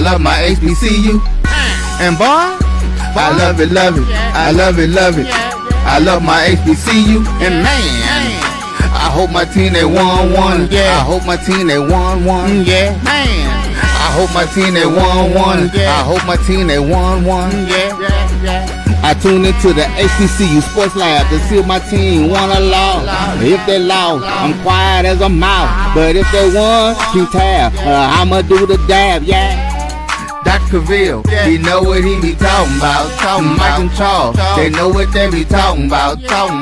love my HBCU. And boy, I love it, love it. I love it, love it. I love my HBCU. And man, I hope my team they won one. Yeah. I hope my team they won one. Yeah. Man, I hope my team they won one. I hope my team they won one. Yeah. I tune into the HBCU Sports Lab to see if my team won or lost. If they lost, I'm quiet as a mouse. But if they won, keep tab. I'ma do the dab, yeah. Dr. Cavil, he know what he be talking about. Mike and Charles, they know what they be talking about.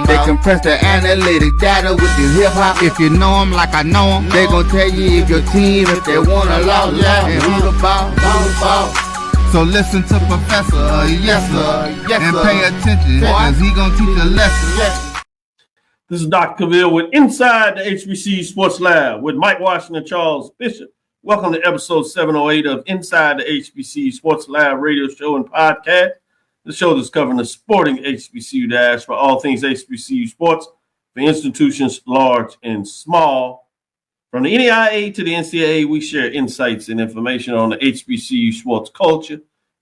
They compress the analytic data with the hip hop. If you know them like I know them, they gon' tell you if your team, if they won or lost, and who the ball. So listen to Professor, yes sir, and pay attention, cause he gonna teach a lesson. This is Dr. Cavil with Inside the HBCU Sports Lab with Mike Washington and Charles Bishop. Welcome to episode 708 of Inside the HBCU Sports Lab radio show and podcast. The show that's covering the sporting HBCU dash for all things HBCU sports for institutions large and small. From the NAIA to the NCAA, we share insights and information on the HBCU sports culture,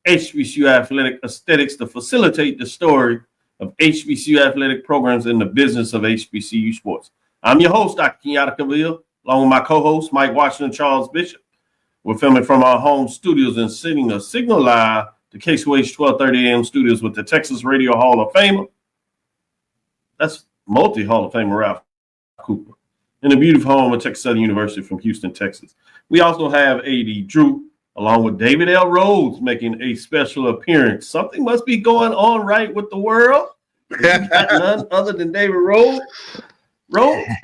HBCU athletic aesthetics to facilitate the story of HBCU athletic programs in the business of HBCU sports. I'm your host, Dr. Kenyatta Cavil, along with my co-host, Mike Washington, Charles Bishop. We're filming from our home studios and sending a signal live to KSWH 1230 AM studios with the Texas Radio Hall of Famer. That's multi-Hall of Famer Ralph Cooper. In the beautiful home of Texas Southern University from Houston, Texas. We also have A.D. Drew, along with David L. Rhodes, making a special appearance. Something must be going on right with the world. Got none other than David Rhodes.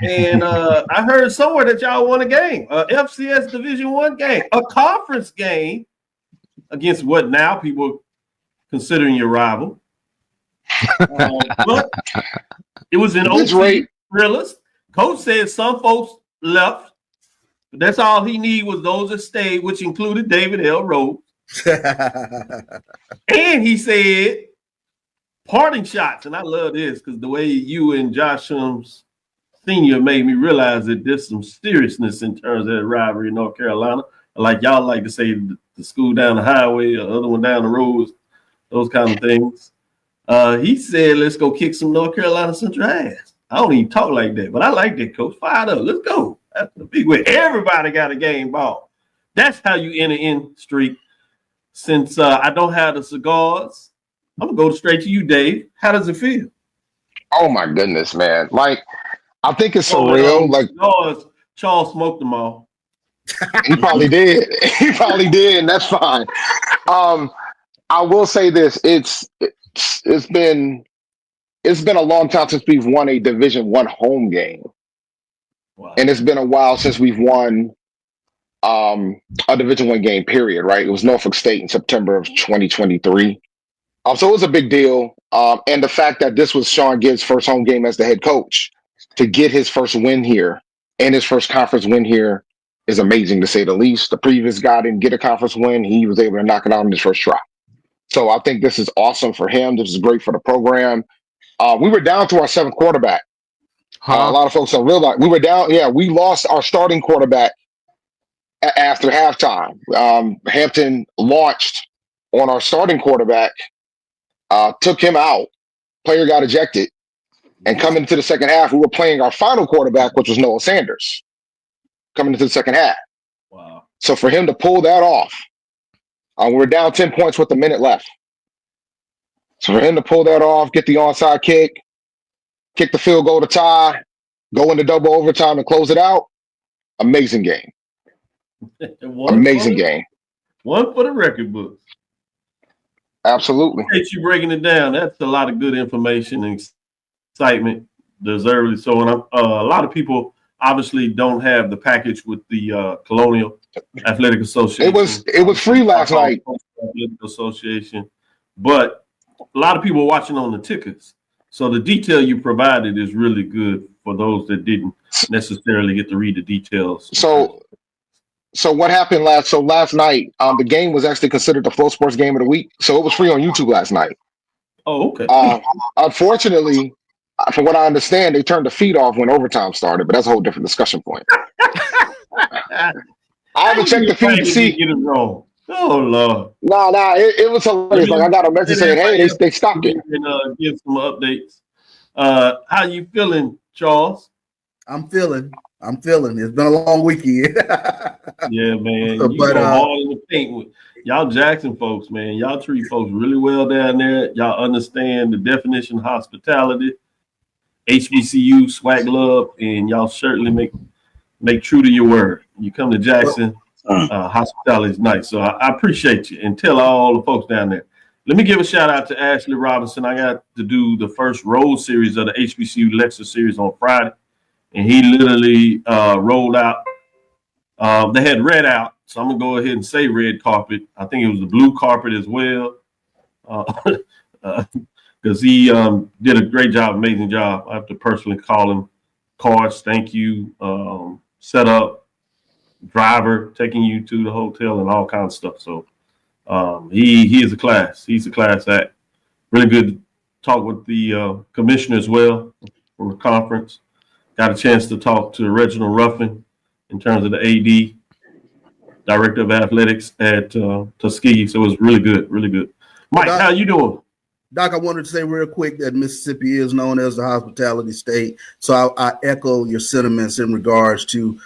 And I heard somewhere that y'all won a game, a FCS Division I game, a conference game against what now people considering your rival. But it was an OC thrillers. Coach said some folks left, but that's all he needed was those that stayed, which included David L. Rhodes. And he said parting shots, and I love this because the way you and Josh Sr. made me realize that there's some seriousness in terms of that rivalry in North Carolina. Like y'all like to say the school down the highway or the other one down the road, those kind of things. He said, let's go kick some North Carolina Central ass. I don't even talk like that, but I like that, Coach. Fired up. Let's go. That's the big way. Everybody got a game ball. That's how you enter in streak. Since I don't have the cigars, I'm going to go straight to you, Dave. How does it feel? Oh, my goodness, man. Like, I think it's surreal. Like Charles smoked them all. He probably did. He probably did, and that's fine. I will say this. It's been a long time since we've won a Division I home game. Wow. And it's been a while since we've won a Division I game, period, right? It was Norfolk State in September of 2023. So it was a big deal. And the fact that this was Sean Gibbs' first home game as the head coach, to get his first win here and his first conference win here is amazing, to say the least. The previous guy didn't get a conference win. He was able to knock it out in his first try. So I think this is awesome for him. This is great for the program. We were down to our seventh quarterback. A lot of folks don't realize we were down. Yeah, we lost our starting quarterback after halftime. Hampton launched on our starting quarterback, took him out. Player got ejected. And coming into the second half, we were playing our final quarterback, which was Noah Sanders, coming into the second half. Wow. So for him to pull that off, we were down 10 points with a minute left. So for him to pull that off, get the onside kick the field goal to tie, go into double overtime and close it out, amazing game. Amazing game. One for the record books. Absolutely. Appreciate you breaking it down. That's a lot of good information and excitement, deservedly so. And a lot of people obviously don't have the package with the Colonial Athletic Association. It was free last night. Athletic Association, but a lot of people are watching on the tickets. So the detail you provided is really good for those that didn't necessarily get to read the details. So what happened last night, the game was actually considered the Flow Sports Game of the Week. So it was free on YouTube last night. Oh, okay. Unfortunately, from what I understand, they turned the feed off when overtime started, but that's a whole different discussion point. I haven't checked the feed to see. Get it wrong. Oh Lord. Nah, it was hilarious. Like I got a message Let saying, "Hey, everybody else they stopped it." and give some updates. How you feeling, Charles? I'm feeling. It's been a long weekend. Yeah, man. You but go hard in the paint with y'all Jackson folks, man. Y'all treat folks really well down there. Y'all understand the definition of hospitality, HBCU, swag love, and y'all certainly make true to your word. You come to Jackson, hospitality is nice. So I appreciate you and tell all the folks down there. Let me give a shout out to Ashley Robinson. I got to do the first Rhodes series of the HBCU lecture series on Friday, and he literally rolled out. They had red out, so I'm gonna go ahead and say red carpet. I think it was the blue carpet as well, because he did a great job, amazing job. I have to personally call him. Cards, thank you. Set up, driver, taking you to the hotel, and all kinds of stuff. So he is a class. He's a class act. Really good to talk with the commissioner as well from the conference. Got a chance to talk to Reginald Ruffin in terms of the AD, Director of Athletics at Tuskegee. So it was really good, really good. Mike, Doc, how you doing? Doc, I wanted to say real quick that Mississippi is known as the hospitality state. So I echo your sentiments in regards to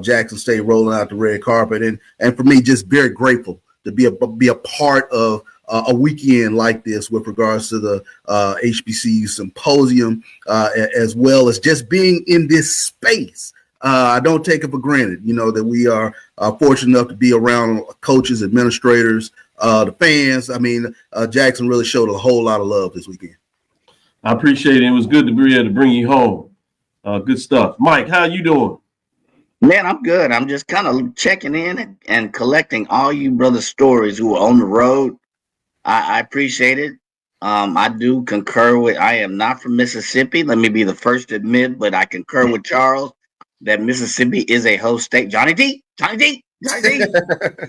Jackson State rolling out the red carpet. And for me, just very grateful to be a part of a weekend like this with regards to the HBCU symposium, as well as just being in this space. I don't take it for granted, that we are fortunate enough to be around coaches, administrators, the fans. I mean, Jackson really showed a whole lot of love this weekend. I appreciate it. It was good to be able to bring you home. Good stuff. Mike, how you doing? Man, I'm good. I'm just kind of checking in and collecting all you brothers' stories who are on the road. I appreciate it. I do concur with. I am not from Mississippi. Let me be the first to admit, but I concur with Charles that Mississippi is a host state. Johnny D.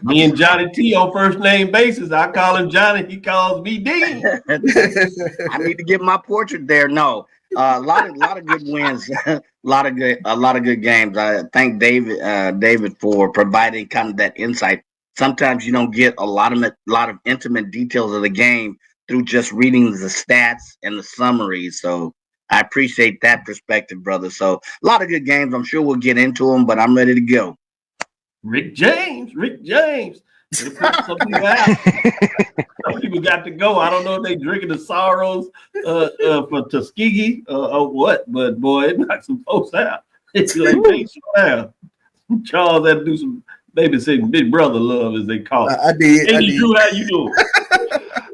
Me and Johnny T on first name basis. I call him Johnny. He calls me D. I need to get my portrait there. No, a lot of good wins, a lot of good games. I thank David for providing kind of that insight. Sometimes you don't get a lot of intimate details of the game through just reading the stats and the summaries. So I appreciate that perspective, brother. So a lot of good games. I'm sure we'll get into them, but I'm ready to go. Rick James. Some people out. Some people got to go. I don't know if they drinking the sorrows for Tuskegee or what, but boy, it knocked some folks out. It's like they out. Charles had to do some babysitting, big brother love, as they call it. I did. Drew, how you doing?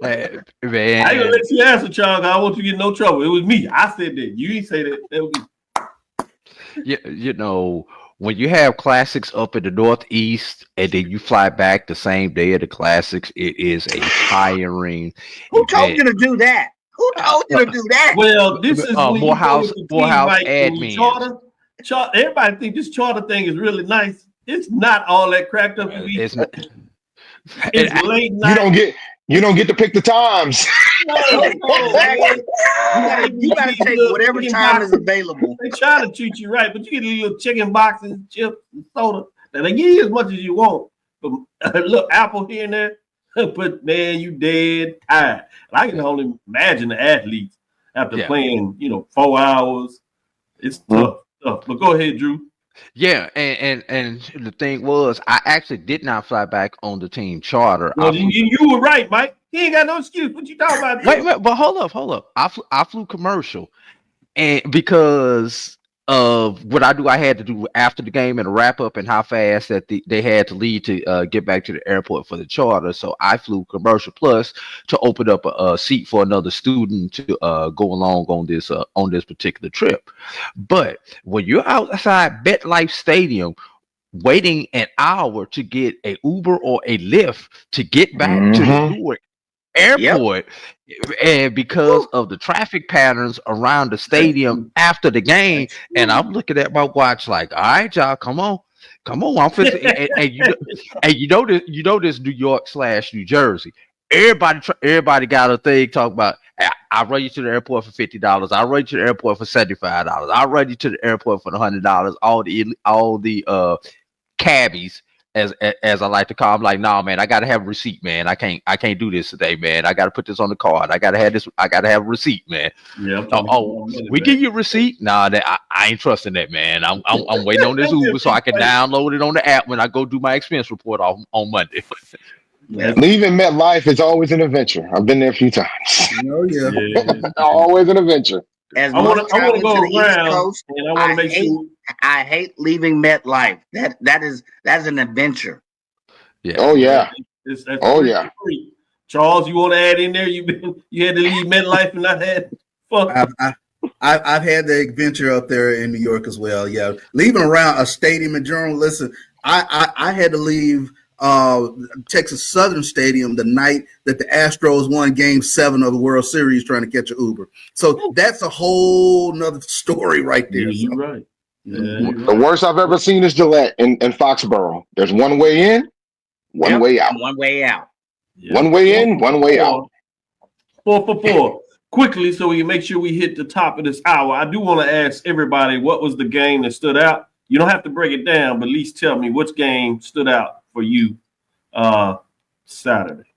Man, I ain't gonna let you answer, Charles. I don't want you to get in no trouble. It was me. I said that. You didn't say that. That was me. when you have classics up in the Northeast and then you fly back the same day of the classics, it is a tiring. Who told you to do that? Who told you to do that? Well, this is Morehouse admin. Everybody think this charter thing is really nice. It's not all that cracked up to be. It's not. It's late night. You don't get to pick the times. You gotta take whatever time is available. They try to treat you right, but you get a little chicken boxes, chips, and soda. Now they give you as much as you want, but look, apple here and there. But man, you dead tired. I can only imagine the athletes after playing, 4 hours. It's tough. But go ahead, Drew. Yeah, and the thing was, I actually did not fly back on the team charter. Well, you were right, Mike. He ain't got no excuse. What you talking about? Wait, but hold up. I flew commercial, and because of what I had to do after the game and a wrap up, and how fast that they had to leave to get back to the airport for the charter. So I flew commercial plus to open up a seat for another student to go along on this particular trip. But when you're outside MetLife Stadium waiting an hour to get a Uber or a Lyft to get back to the Newark airport, and because of the traffic patterns around the stadium after the game, and I'm looking at my watch like, all right, y'all, come on, I'm fixing, and you know this New York / New Jersey. Everybody got a thing talking about. I'll run you to the airport for $50. I'll run you to the airport for $75. I'll run you to the airport for $100. All the cabbies as I like to call. I'm like, nah, man, I gotta have a receipt, man. I can't do this today, man. I gotta put this on the card. I gotta have this. I gotta have a receipt, man. Yeah. We give you a receipt? Nah, I ain't trusting that, man. I'm waiting on this Uber so I can download it on the app when I go do my expense report on Monday. Leaving MetLife is always an adventure. I've been there a few times. Oh yeah. Always an adventure. As I want much to go traveling to the East around, Coast, and I want to make sure. I hate leaving MetLife. That's an adventure. Yeah. Oh yeah. Yeah. Charles, you want to add in there? You had to leave MetLife and not had fun. I've had the adventure up there in New York as well. Yeah, leaving around a stadium in general. Listen, I had to leave Texas Southern Stadium the night that the Astros won Game 7 of the World Series, trying to catch an Uber. So that's a whole nother story right there. Yeah, you're right. The worst I've ever seen is Gillette in Foxborough. There's one way in, one way out. One way out. Yep. One way in, one way out. 4 for 4. Quickly, so we can make sure we hit the top of this hour. I do want to ask everybody, what was the game that stood out? You don't have to break it down, but at least tell me which game stood out for you Saturday.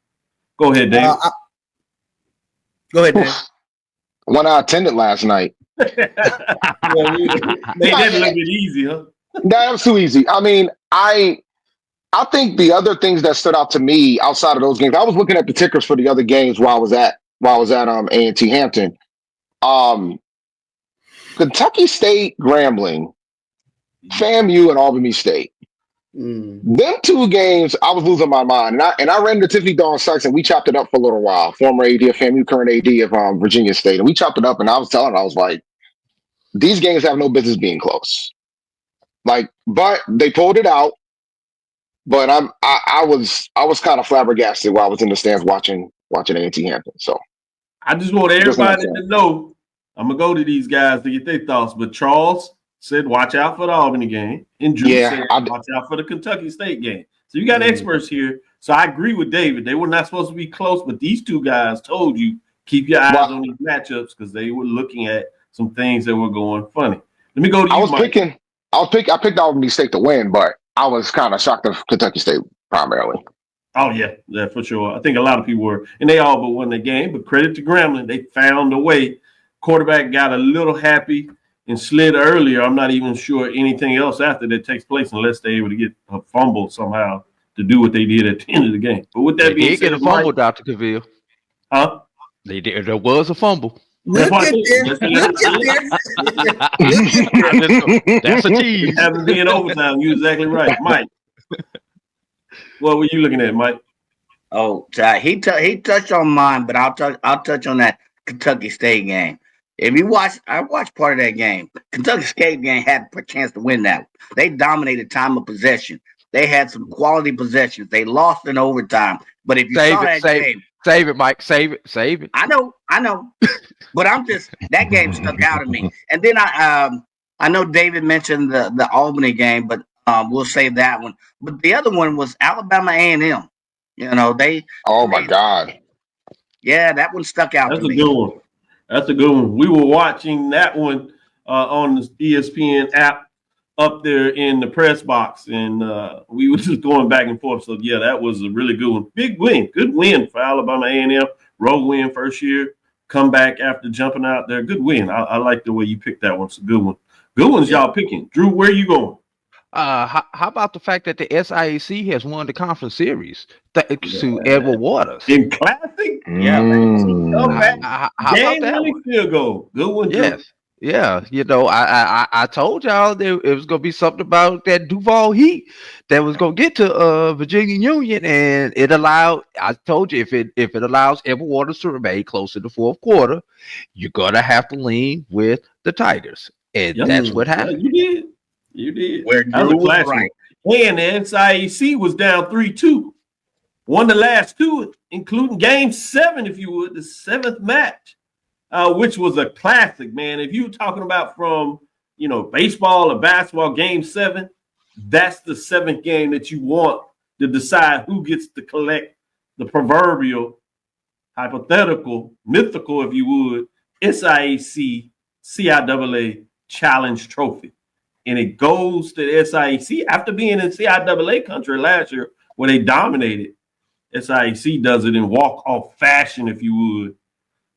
Go ahead, Dave. Go ahead, Dave. One I attended last night. Made that a little bit easy, huh? That was too easy. I mean, I think the other things that stood out to me outside of those games, I was looking at the tickers for the other games while I was at A&T Hampton. Kentucky State, Grambling, FAMU, and Albany State. Them two games, I was losing my mind, and I ran to Tiffany Dawn Sykes, and we chopped it up for a little while. Former AD of FAMU, current AD of Virginia State, and we chopped it up. And I was telling her, I was like, these games have no business being close. Like, but they pulled it out. But I was kind of flabbergasted while I was in the stands watching A&T Hampton. So I just want everybody to know, I'm gonna go to these guys to get their thoughts. But Charles said, watch out for the Albany game, and Drew said, watch out for the Kentucky State game. So you got experts here. So I agree with David. They were not supposed to be close, but these two guys told you keep your eyes on these matchups because they were looking at some things that were going funny. Let me go to you, Mike. I picked Albany State to win, but I was kind of shocked of Kentucky State primarily. Oh, yeah, for sure. I think a lot of people were, and they all but won the game. But credit to Grambling, they found a way. Quarterback got a little happy and slid earlier. I'm not even sure anything else after that takes place unless they're able to get a fumble somehow to do what they did at the end of the game. But with that being said, get a fumble, Dr. Cavil. Huh? They did. There was a fumble. We'll get there. That's a tease. Having been overtime, you're exactly right, Mike. What were you looking at, Mike? Oh, he touched on mine, but I'll touch on that Kentucky State game. If you watch, I watched part of that game. Kentucky State game had a chance to win that. They dominated time of possession. They had some quality possessions. They lost in overtime. But if you saw that game, save it, Mike. Save it. I know. But that game stuck out to me. And then I know David mentioned the Albany game, but we'll save that one. But the other one was Alabama A&M. You know, my God. Yeah, that one stuck out to me. That's a good one. We were watching that one on the ESPN app up there in the press box, and we were just going back and forth. So, yeah, that was a really good one. Big win. Good win for Alabama A&M. Road win first year. Come back after jumping out there. Good win. I like the way you picked that one. It's a good one. Good ones y'all picking. Drew, where are you going? How about the fact that the SIAC has won the conference series thanks to Edward Waters? In Classic? Yeah. How about that field goal? Good one, Drew. Yes. Yeah, I told y'all it was gonna be something about that Duval Heat that was gonna get to Virginia Union, and it allowed. I told you if it allows Edward Waters to remain close to the fourth quarter, you're gonna have to lean with the Tigers, and that's what happened. Yeah, you did. Where Drew was right, and the NCAC was down 3-2, won the last two, including Game 7, if you would, the 7th match. Which was a classic, man. If you're talking about from, baseball or basketball, Game 7, that's the 7th game that you want to decide who gets to collect the proverbial, hypothetical, mythical, if you would, SIAC CIAA Challenge Trophy. and it goes to the SIAC after being in CIAA country last year where they dominated. SIAC does it in walk-off fashion, if you would,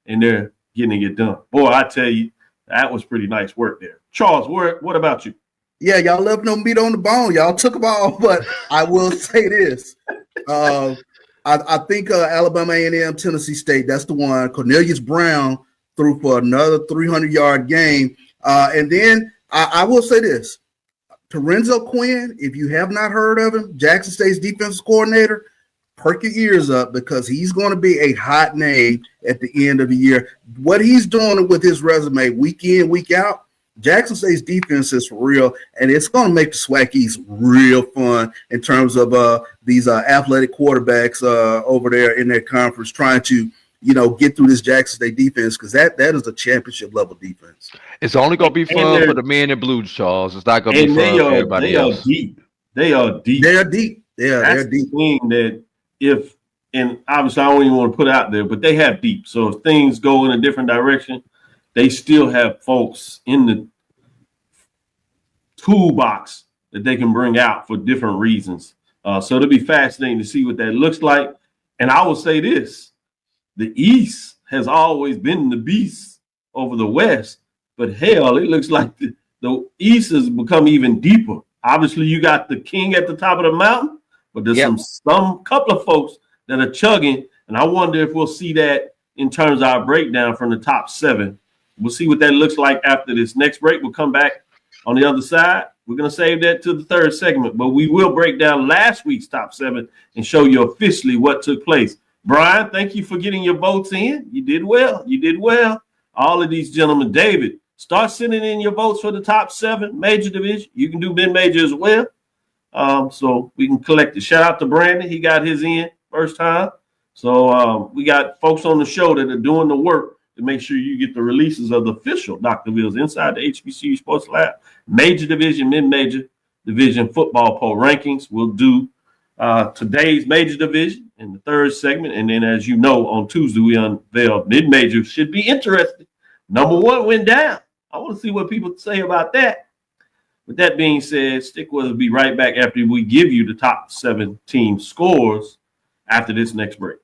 and they're getting it done. Boy, I tell you, that was pretty nice work there. Charles, what about you? Yeah, y'all left no meat on the bone. Y'all took them all, but I will say this. I think Alabama A&M, Tennessee State, that's the one. Cornelius Brown threw for another 300-yard game. And then I will say this. Terenzo Quinn, if you have not heard of him, Jackson State's defensive coordinator, perk your ears up because he's going to be a hot name at the end of the year. What he's doing with his resume week in, week out, Jackson State's defense is for real, and it's going to make the SWAC East real fun in terms of these athletic quarterbacks over there in their conference trying to, get through this Jackson State defense because that is a championship level defense. It's only going to be fun for the men in blue, Charles. It's not going to be fun for everybody else. They are deep. They're deep. Yeah, that's they're deep. The thing that and obviously I don't even want to put out there, but they have deep. So if things go in a different direction, they still have folks in the toolbox that they can bring out for different reasons. So it'll be fascinating to see what that looks like. And I will say this, the East has always been the beast over the West, but hell, it looks like the East has become even deeper. Obviously, you got the king at the top of the mountain, but there's some couple of folks that are chugging, and I wonder if we'll see that in terms of our breakdown from the top 7. We'll see what that looks like after this next break. We'll come back on the other side. We're going to save that to the third segment, but we will break down last week's top 7 and show you officially what took place. Brian, thank you for getting your votes in. You did well. You did well. All of these gentlemen. David, start sending in your votes for the top 7 major division. You can do mid major as well. So we can collect it. Shout out to Brandon. He got his in first time. So we got folks on the show that are doing the work to make sure you get the releases of the official Dr. Ville's Inside the HBCU Sports Lab Major Division, Mid Major Division football poll rankings. We'll do today's Major Division in the third segment. And then, as you know, on Tuesday, we unveiled Mid Major. Should be interesting. Number 1 went down. I want to see what people say about that. With that being said, stick with us. We'll be right back after we give you the top 7 team scores after this next break.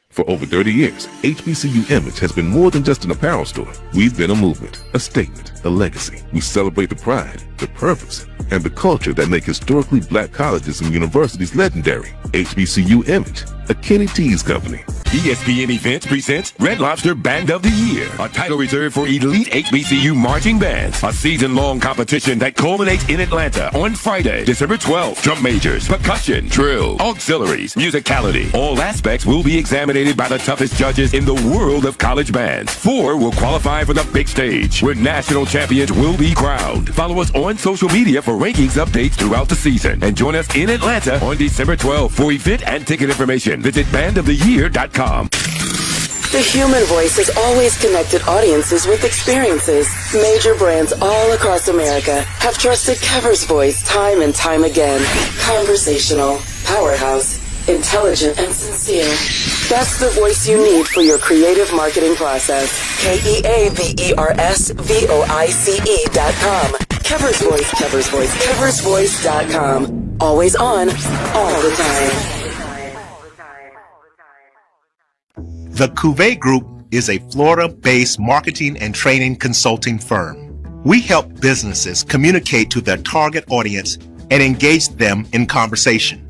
For over 30 years, HBCU Image has been more than just an apparel store. We've been a movement, a statement, a legacy. We celebrate the pride, the purpose, and the culture that make historically black colleges and universities legendary. HBCU Image, a Kenny T's company. ESPN Events presents Red Lobster Band of the Year, a title reserved for elite HBCU marching bands. A season-long competition that culminates in Atlanta on Friday, December 12th. Drum majors, percussion, drill, auxiliaries, musicality. All aspects will be examined by the toughest judges in the world of college bands. 4 will qualify for the big stage, where national champions will be crowned. Follow us on social media for rankings updates throughout the season. And join us in Atlanta on December 12th. For event and ticket information, visit bandoftheyear.com. The human voice has always connected audiences with experiences. Major brands all across America have trusted Kever's voice time and time again. Conversational, powerhouse, intelligent, and sincere. That's the voice you need for your creative marketing process. KEAVERSVOICE.com. Kever's Voice, Kever's Voice, KeversVoice.com. Always on, all the time. The Cavil Group is a Florida-based marketing and training consulting firm. We help businesses communicate to their target audience and engage them in conversation.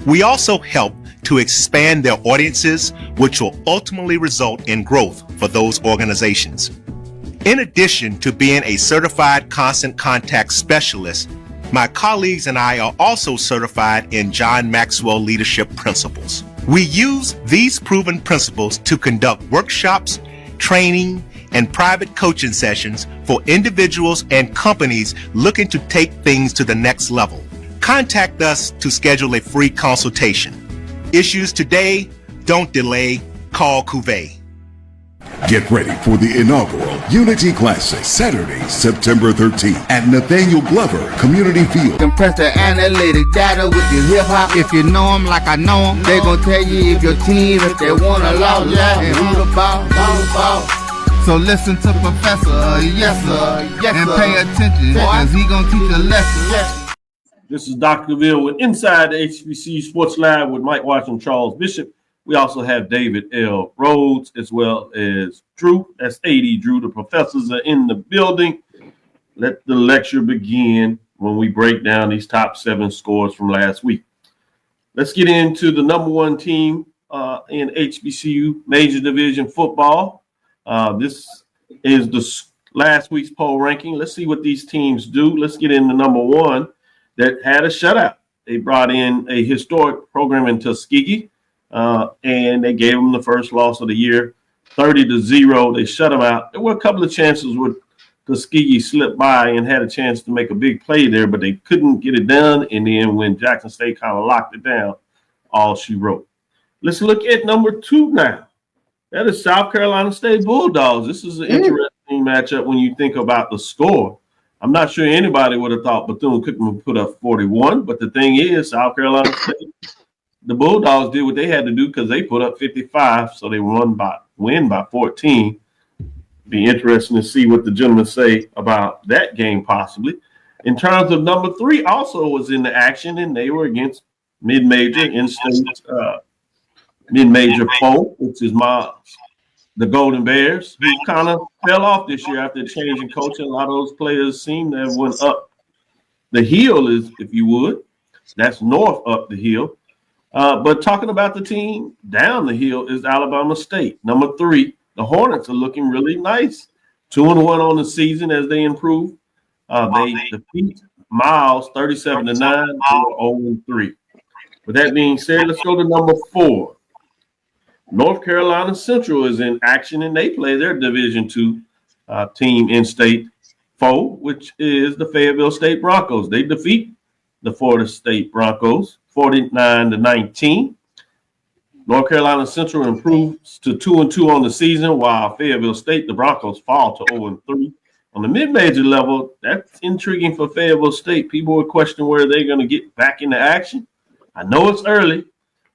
We also help to expand their audiences, which will ultimately result in growth for those organizations. In addition to being a certified constant contact specialist, my colleagues and I are also certified in John Maxwell Leadership Principles. We use these proven principles to conduct workshops, training, and private coaching sessions for individuals and companies looking to take things to the next level. Contact us to schedule a free consultation. Issues today, don't delay, call Cavil. Get ready for the inaugural Unity Classic, Saturday, September 13th at Nathaniel Glover Community Field. Compress the analytic data with your hip-hop. If you know them like I know them, they gon' tell you if your team, if they wanna lose, and who the ball. So listen to Professor, yes sir, and pay attention, cause he gon' teach a lesson. This is Dr. Cavil with Inside the HBCU Sports Lab with Mike Washington, Charles Bishop. We also have David L. Rhodes as well as Drew. That's AD Drew. The professors are in the building. Let the lecture begin when we break down these top 7 scores from last week. Let's get into the number 1 team in HBCU Major Division football. This is the last week's poll ranking. Let's see what these teams do. Let's get into number 1 that had a shutout. They brought in a historic program in Tuskegee. And they gave them the first loss of the year, 30-0. They shut them out. There were a couple of chances where Tuskegee slipped by and had a chance to make a big play there, but they couldn't get it done. And then when Jackson State kind of locked it down, all she wrote. Let's look at number 2 now. That is South Carolina State Bulldogs. This is an interesting matchup when you think about the score. I'm not sure anybody would have thought Bethune-Cookman would put up 41, but the thing is, South Carolina State, the Bulldogs did what they had to do because they put up 55, so they win by 14. Be interesting to see what the gentlemen say about that game possibly. In terms of number 3, also was in the action, and they were against Mid Major in-state Mid Major foe, which is the Golden Bears, who kind of fell off this year after changing coaching. A lot of those players seem to have went up the hill, if you would. That's north up the hill. But talking about the team down the hill is Alabama State. Number 3, the Hornets are looking really nice. 2-1 on the season as they improve. They defeat Miles 37-9 or 0-3. With that being said, let's go to number 4. North Carolina Central is in action, and they play their Division II team in-state foe, which is the Fayetteville State Broncos. They defeat the Florida State Broncos 49-19. North Carolina Central improves to 2-2 on the season, while Fayetteville State, the Broncos, fall to 0-3. On the mid-major level, that's intriguing for Fayetteville State. People were questioning where they're going to get back into action. I know it's early,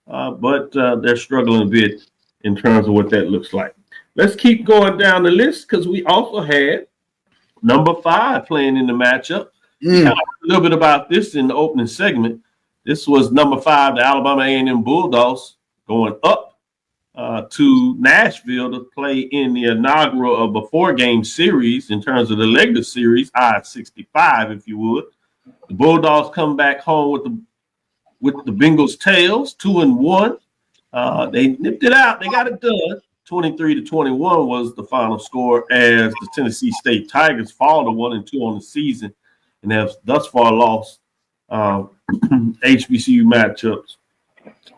but they're struggling a bit in terms of what that looks like. Let's keep going down the list because we also had number 5 playing in the matchup. A little bit about this in the opening segment. This was number 5, the Alabama A&M Bulldogs, going up to Nashville to play in the inaugural of a 4-game series in terms of the Legler series, I-65, if you would. The Bulldogs come back home with the Bengals' tails, 2-1. They nipped it out. They got it done. 23-21 was the final score as the Tennessee State Tigers fall to 1-2 on the season and have thus far lost HBCU matchups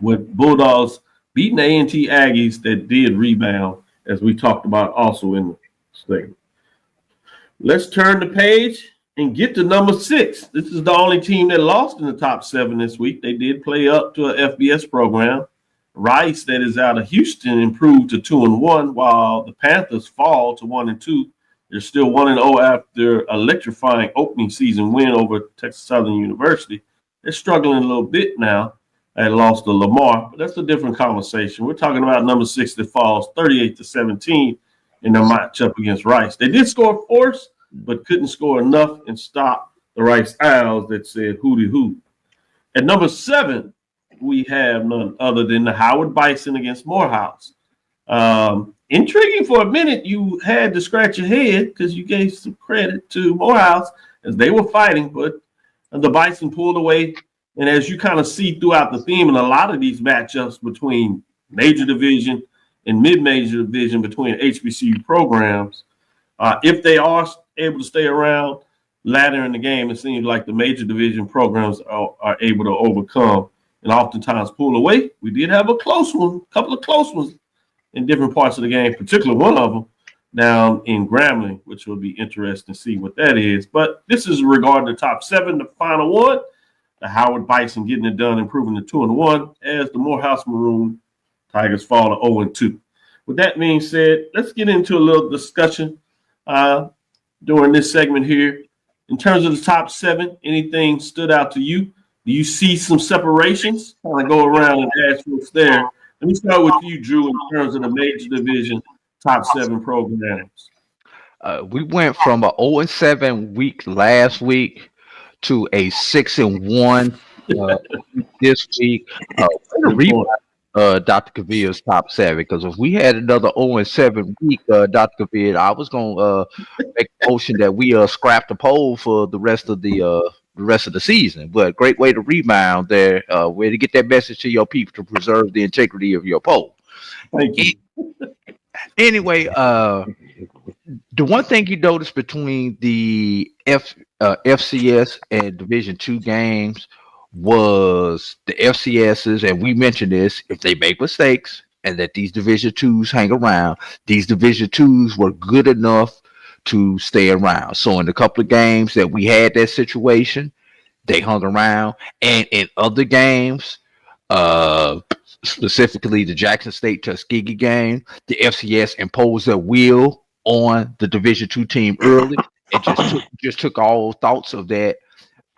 with Bulldogs beating A&T Aggies that did rebound, as we talked about also in the statement. Let's turn the page and get to number 6. This is the only team that lost in the top 7 this week. They did play up to an FBS program. Rice, that is out of Houston, improved to 2-1, while the Panthers fall to 1-2. They're still 1-0 after electrifying opening season win over Texas Southern University. They're struggling a little bit now. They lost to Lamar, but that's a different conversation. We're talking about number 6 that falls 38-17 in their matchup against Rice. They did score force, but couldn't score enough and stop the Rice Owls that said hooty hoot. At number 7, we have none other than the Howard Bison against Morehouse. Intriguing for a minute. You had to scratch your head because you gave some credit to Morehouse as they were fighting, but the Bison pulled away. And as you kind of see throughout the theme in a lot of these matchups between major division and mid-major division between HBCU programs, if they are able to stay around later in the game, it seems like the major division programs are able to overcome and oftentimes pull away. We did have a close one, a couple of close ones in different parts of the game, particularly one of them down in Grambling, which will be interesting to see what that is. But this is regarding the top 7, the final one. The Howard Bison getting it done, improving to 2-1 as the Morehouse Maroon Tigers fall to 0-2. with that being said, let's get into a little discussion during this segment here. In terms of the top 7, anything stood out to you? Do you see some separations? Kind of go around and ask what's there. Let me start with you, Drew, in terms of the major division top 7 programs. We went from an 0-7 week last week to a 6-1 this week. Dr. Cavil's top 7, because if we had another 0-7 week, Dr. Cavil, I was gonna make a motion that we scrap the poll for the rest of the season. But great way to rebound there, way to get that message to your people to preserve the integrity of your poll. Thank you. Anyway, the one thing you notice between the FCS and Division II games was the FCSs, and we mentioned this, if they make mistakes and that these Division IIs hang around, these Division IIs were good enough to stay around. So in a couple of games that we had that situation, they hung around. And in other games, specifically the Jackson State Tuskegee game, the FCS imposed their will on the Division II team early. It just took all thoughts of that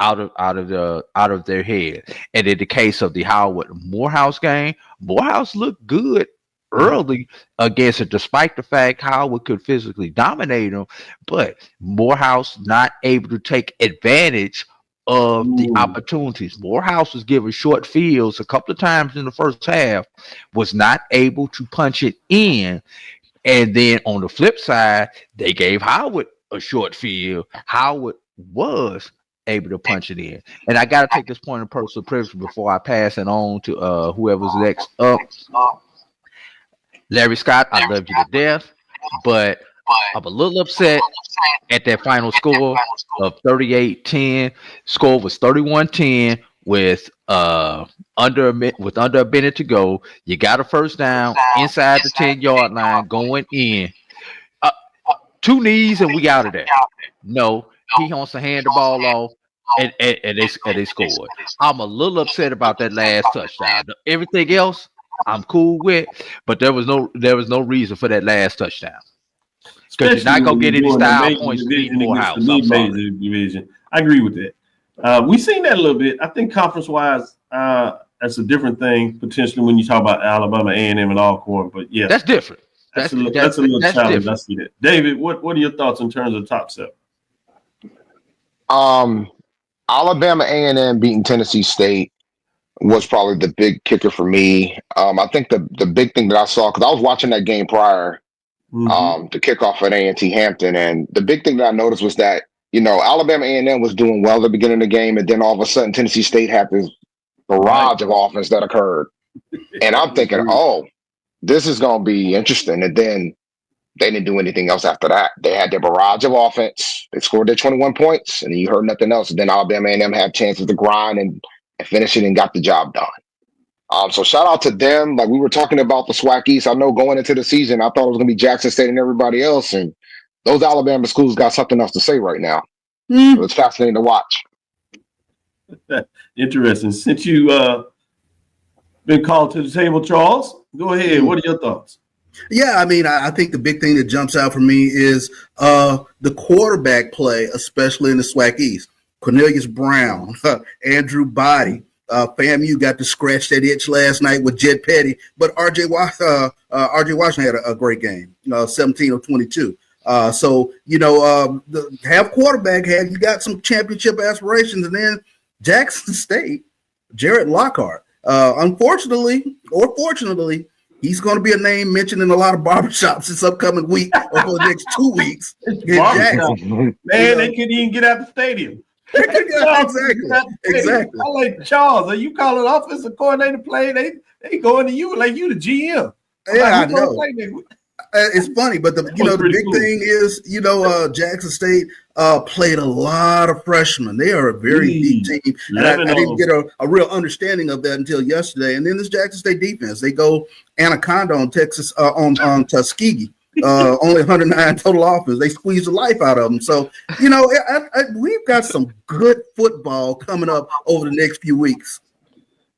out of their head. And in the case of the Howard Morehouse game, Morehouse looked good early against it, despite the fact Howard could physically dominate them, but Morehouse not able to take advantage of the opportunities. Morehouse was given short fields a couple of times in the first half, was not able to punch it in. And then on the flip side, they gave Howard a short field. Howard was able to punch it in. And I got to take this point of personal privilege before I pass it on to whoever's next up. Larry Scott, I love you to death, but I'm a little upset at that final score of 38-10. Score was 31-10 with under a minute to go. You got a first down inside the 10-yard line going in. 2 knees and we out of there. No, he wants to hand the ball off, and they scored. I'm a little upset about that last touchdown. Everything else I'm cool with, but there was no reason for that last touchdown. Because you're not gonna get any style points to beat Morehouse. Division. I agree with that. We've seen that a little bit. I think conference-wise, that's a different thing potentially when you talk about Alabama, A&M, and Alcorn. But yeah, that's different. That's a little challenge. Different. I see that. David, what are your thoughts in terms of top 7? Alabama A&M beating Tennessee State was probably the big kicker for me. I think the big thing that I saw, because I was watching that game prior, the kickoff at A&T Hampton, and the big thing that I noticed was that, Alabama A&M was doing well at the beginning of the game, and then all of a sudden Tennessee State had this barrage of offense that occurred. And I'm thinking, this is going to be interesting. And then they didn't do anything else after that. They had their barrage of offense. They scored their 21 points, and you heard nothing else. And then Alabama A&M had chances to grind and finish it and got the job done. So shout out to them. Like we were talking about the SWAC East. I know going into the season, I thought it was going to be Jackson State and everybody else. And those Alabama schools got something else to say right now. So it's fascinating to watch. Interesting. Since you been called to the table, Charles, go ahead. What are your thoughts? Yeah, I mean, I think the big thing that jumps out for me is the quarterback play, especially in the SWAC East. Cornelius Brown, Andrew Body, FAMU got to scratch that itch last night with Jed Petty, but RJ Washington had a great game, 17 of 22. So, have quarterback, you got some championship aspirations, and then Jackson State, Jared Lockhart. Unfortunately or fortunately, he's going to be a name mentioned in a lot of barbershops this upcoming week or for the next 2 weeks. Man, they couldn't even get out the stadium. Exactly. I like Charles. Are you calling offensive coordinator play? They going to you like you the GM. Yeah, I know. It's funny, but the big thing is, Jackson State played a lot of freshmen. They are a very deep team. And I didn't get a real understanding of that until yesterday. And then this Jackson State defense, they go anaconda on Texas on Tuskegee. Only 109 total offense. They squeeze the life out of them. So, we've got some good football coming up over the next few weeks.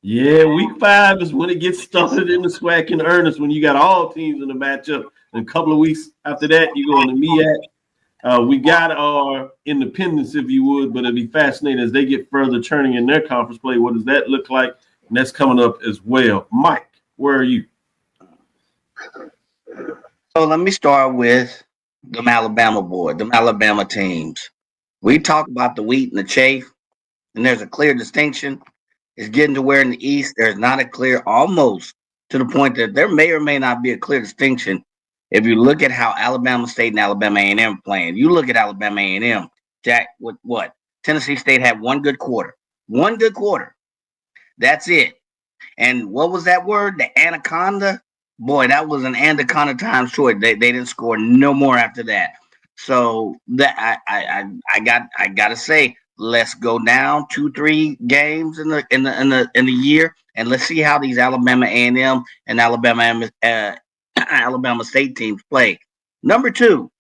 Yeah, week 5 is when it gets started in the SWAC in earnest, when you got all teams in the matchup. And a couple of weeks after that, you go on the MEAC. We got our independence, if you would, but it'd be fascinating as they get further churning in their conference play. What does that look like? And that's coming up as well. Mike, where are you? So let me start with them Alabama boys, them Alabama teams. We talk about the wheat and the chaff, and there's a clear distinction. It's getting to where in the East there's not a clear, almost to the point that there may or may not be a clear distinction. If you look at how Alabama State and Alabama A&M playing, you look at Alabama A&M, Jack, with what? Tennessee State had one good quarter. One good quarter. That's it. And what was that word? The anaconda? Boy, that was an anaconda times short. They didn't score no more after that. So that I gotta say, let's go down 2-3 games in the year, and let's see how these Alabama A&M and Alabama State teams play. Number 2,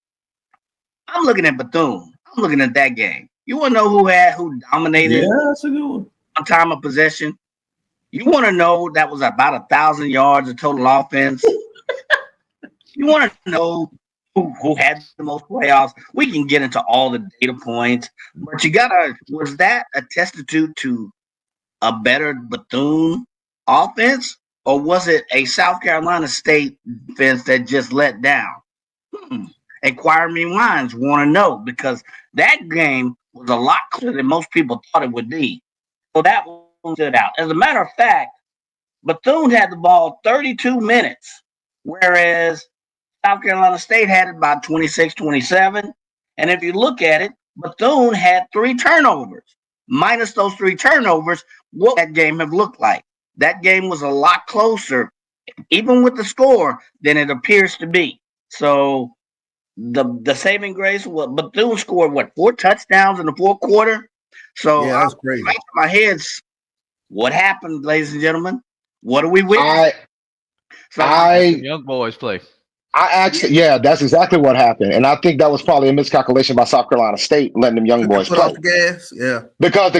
I'm looking at Bethune. I'm looking at that game. You want to know who dominated? Yeah, that's a good one. On time of possession. You want to know that was about 1,000 yards of total offense. You want to know who had the most playoffs. We can get into all the data points, but was that a testament to a better Bethune offense, or was it a South Carolina State defense that just let down? Inquiring minds want to know, because that game was a lot closer than most people thought it would be. So that one stood out. As a matter of fact, Bethune had the ball 32 minutes, whereas South Carolina State had it about 26, 27. And if you look at it, Bethune had 3 turnovers. Minus those 3 turnovers, what would that game have looked like? That game was a lot closer, even with the score, than it appears to be. So the saving grace, Bethune scored 4 touchdowns in the fourth quarter. So yeah, that's crazy. My head's, what happened, ladies and gentlemen? What are we with? Young boys play. That's exactly what happened, and I think that was probably a miscalculation by South Carolina State letting them young boys play. Off the gas, yeah. Because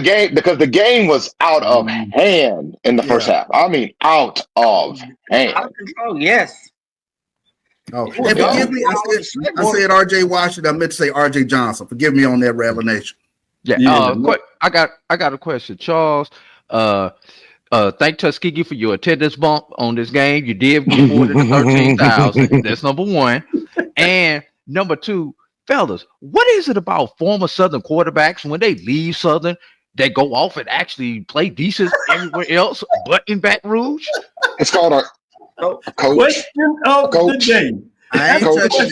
the game was out of hand in the first half. I mean, out of hand. Out of control, yes. Oh, and forgive me. I said R.J. Washington. I meant to say R.J. Johnson. Forgive me on that revelation. Yeah. I got a question, Charles. Thank Tuskegee for your attendance bump on this game. You did get more than 13,000. That's number 1. And number 2, fellas, what is it about former Southern quarterbacks when they leave Southern, they go off and actually play decent everywhere else but in Baton Rouge? It's called a coach. Question of the day. I ain't touching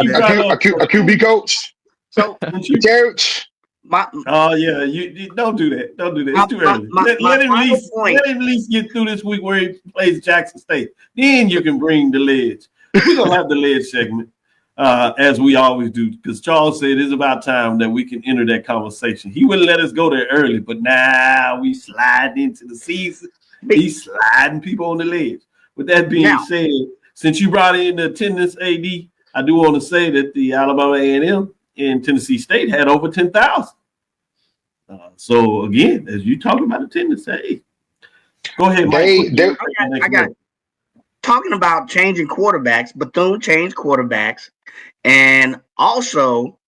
that. A QB coach. So, coach. You don't do that. Don't do that. It's too early. Let him at least get through this week where he plays Jackson State. Then you can bring the ledge. We're gonna have the ledge segment, as we always do, because Charles said it's about time that we can enter that conversation. He wouldn't let us go there early, but now we slide into the season. He's sliding people on the ledge. With that being said, since you brought in the attendance, AD, I do want to say that the Alabama A&M and Tennessee State had over 10,000. So again, as you talk about attendance, hey, go ahead, Mike. I got it. Talking about changing quarterbacks, Bethune changed quarterbacks, and also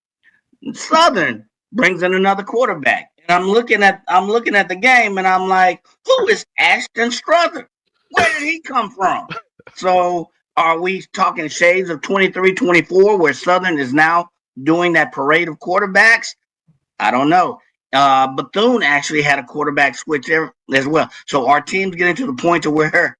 Southern brings in another quarterback. And I'm looking at the game, and I'm like, who is Ashton Struther? Where did he come from? So are we talking shades of 23-24, where Southern is now doing that parade of quarterbacks? I don't know. Bethune actually had a quarterback switch there as well. So our team's getting to the point to where,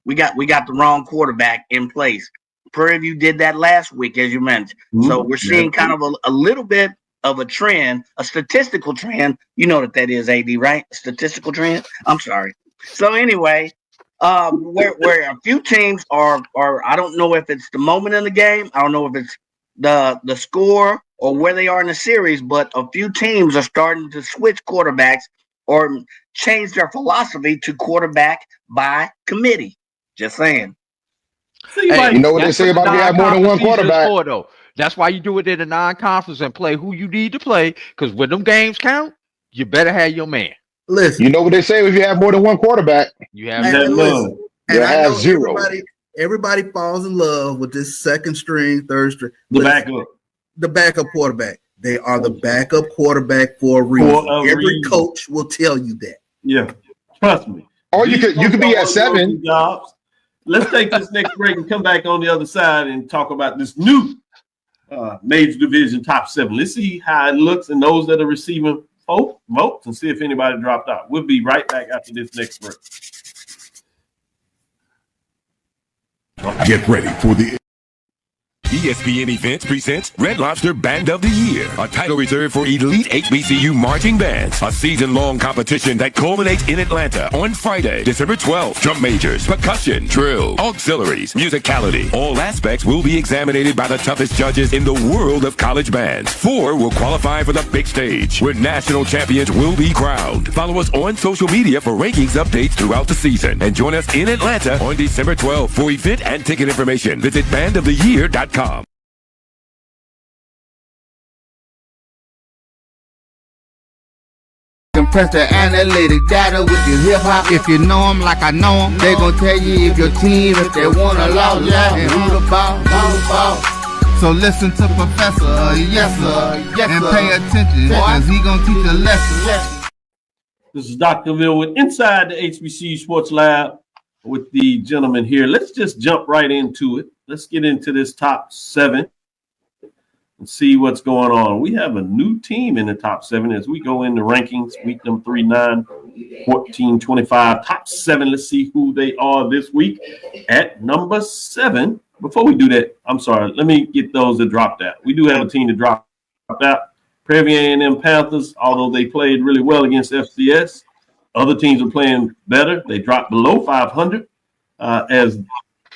we got the wrong quarterback in place. Prairie View did that last week, as you mentioned. So we're seeing kind of a little bit of a trend, a statistical trend. You know that is, AD, right? A statistical trend. I'm sorry. So anyway, where a few teams are, I don't know if it's the moment in the game. I don't know if it's the score or where they are in the series, but a few teams are starting to switch quarterbacks or change their philosophy to quarterback by committee. Just saying. Hey, you know what they say about you have more than one quarterback? That's why you do it in a non-conference and play who you need to play, because when them games count, you better have your man. Listen, You know what they say: if you have more than one quarterback, You have and that listen, none. and you I have know zero. everybody falls in love with this second string, third string. The Listen, backup. the backup quarterback. They are the backup quarterback for a reason. Every reason. coach will tell you that. Yeah, trust me. Or you These could be at folks don't 7. do jobs. Let's take this next break and come back on the other side and talk about this new major division top 7. Let's see how it looks and those that are receiving votes and see if anybody dropped out. We'll be right back after this next break. Get ready for the ESPN Events presents Red Lobster Band of the Year, a title reserved for elite HBCU marching bands. A season-long competition that culminates in Atlanta on Friday, December 12th. Drum majors, percussion, drill, auxiliaries, musicality. All aspects will be examined by the toughest judges in the world of college bands. 4 will qualify for the big stage, where national champions will be crowned. Follow us on social media for rankings updates throughout the season. And join us in Atlanta on December 12th. For event and ticket information, visit bandoftheyear.com. Compress the analytic data with your hip hop. If you know them like I know them, they gon' tell you if your team, if they wanna lose, and who the ball. So listen to Professor, yes sir, and pay attention, cause he gon' teach a lesson. This is Dr. Cavil with Inside the HBCU Sports Lab with the gentleman here. Let's just jump right into it. Let's get into this top 7 and see what's going on. We have a new team in the top 7 as we go into rankings, week number 3, 9, 14, 25, top 7. Let's see who they are this week at number 7. Before we do that, I'm sorry, let me get those that dropped out. We do have a team that dropped out. Prairie A&M Panthers, although they played really well against FCS, other teams are playing better. They dropped below 500 as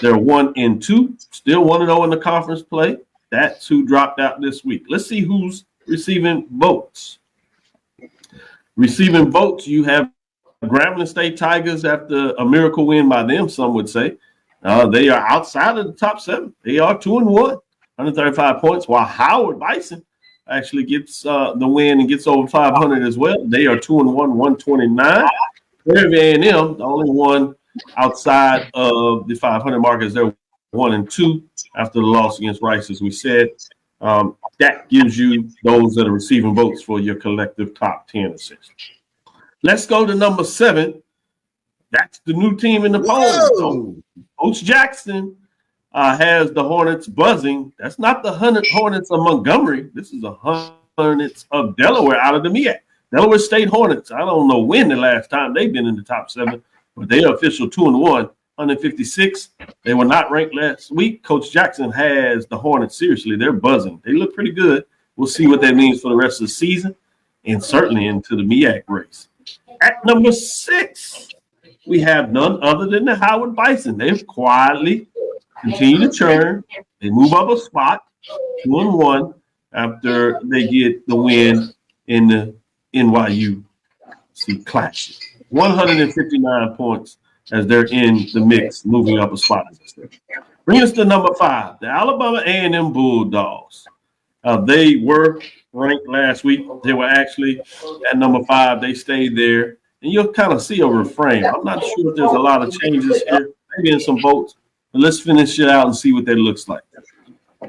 they're 1-2, still 1-0 in the conference play. That's who dropped out this week. Let's see who's receiving votes. Receiving votes, you have Grambling State Tigers after a miracle win by them, some would say. They are outside of the top 7. They are 2-1, 135 points, while Howard Bison actually gets the win and gets over 500 as well. They are 2-1, 129. Prairie A&M, the only one outside of the 500 mark, is they're 1-2 after the loss against Rice, as we said. That gives you those that are receiving votes for your collective top 10 essentially. Let's go to number 7. That's the new team in the poll. Coach Jackson has the Hornets buzzing. That's not the Hornets of Montgomery. This is the Hornets of Delaware out of the MEAC. Delaware State Hornets. I don't know when the last time they've been in the top 7, but they are official 2-1, 156. They were not ranked last week. Coach Jackson has the Hornets seriously. They're buzzing. They look pretty good. We'll see what that means for the rest of the season and certainly into the MEAC race. At number 6, we have none other than the Howard Bison. They've quietly continued to churn. They move up a spot, 2-1, after they get the win in the NYU Classic. 159 points as they're in the mix, moving up a spot. Bring us to number 5, the Alabama A&M Bulldogs. They were ranked last week. They were actually at number 5. They stayed there. And you'll kind of see a refrain. I'm not sure if there's a lot of changes here. Maybe in some votes. But let's finish it out and see what that looks like.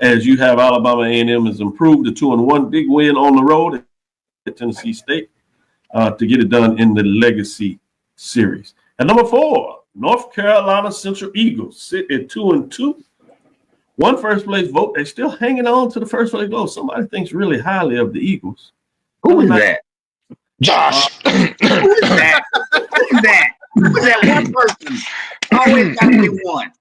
As you have Alabama A&M has improved to 2-1. Big win on the road at Tennessee State to get it done in the Legacy Series. At number 4, North Carolina Central Eagles sit at 2-2. One first place vote. They're still hanging on to the first place vote. Somebody thinks really highly of the Eagles. Who is that? Josh. Who is that? Who is that? Who is that one person? Always got to be one.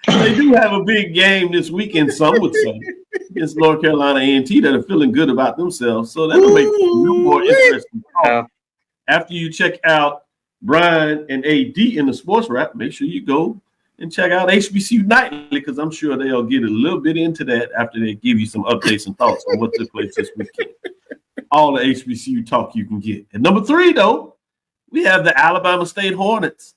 They do have a big game this weekend, some would say, against North Carolina A&T that are feeling good about themselves. So that'll make it a little more interesting. After you check out Brian and AD in the sports wrap, make sure you go and check out HBCU Nightly, because I'm sure they'll get a little bit into that after they give you some updates and thoughts on what took place this weekend. All the HBCU talk you can get. At number 3, though, we have the Alabama State Hornets.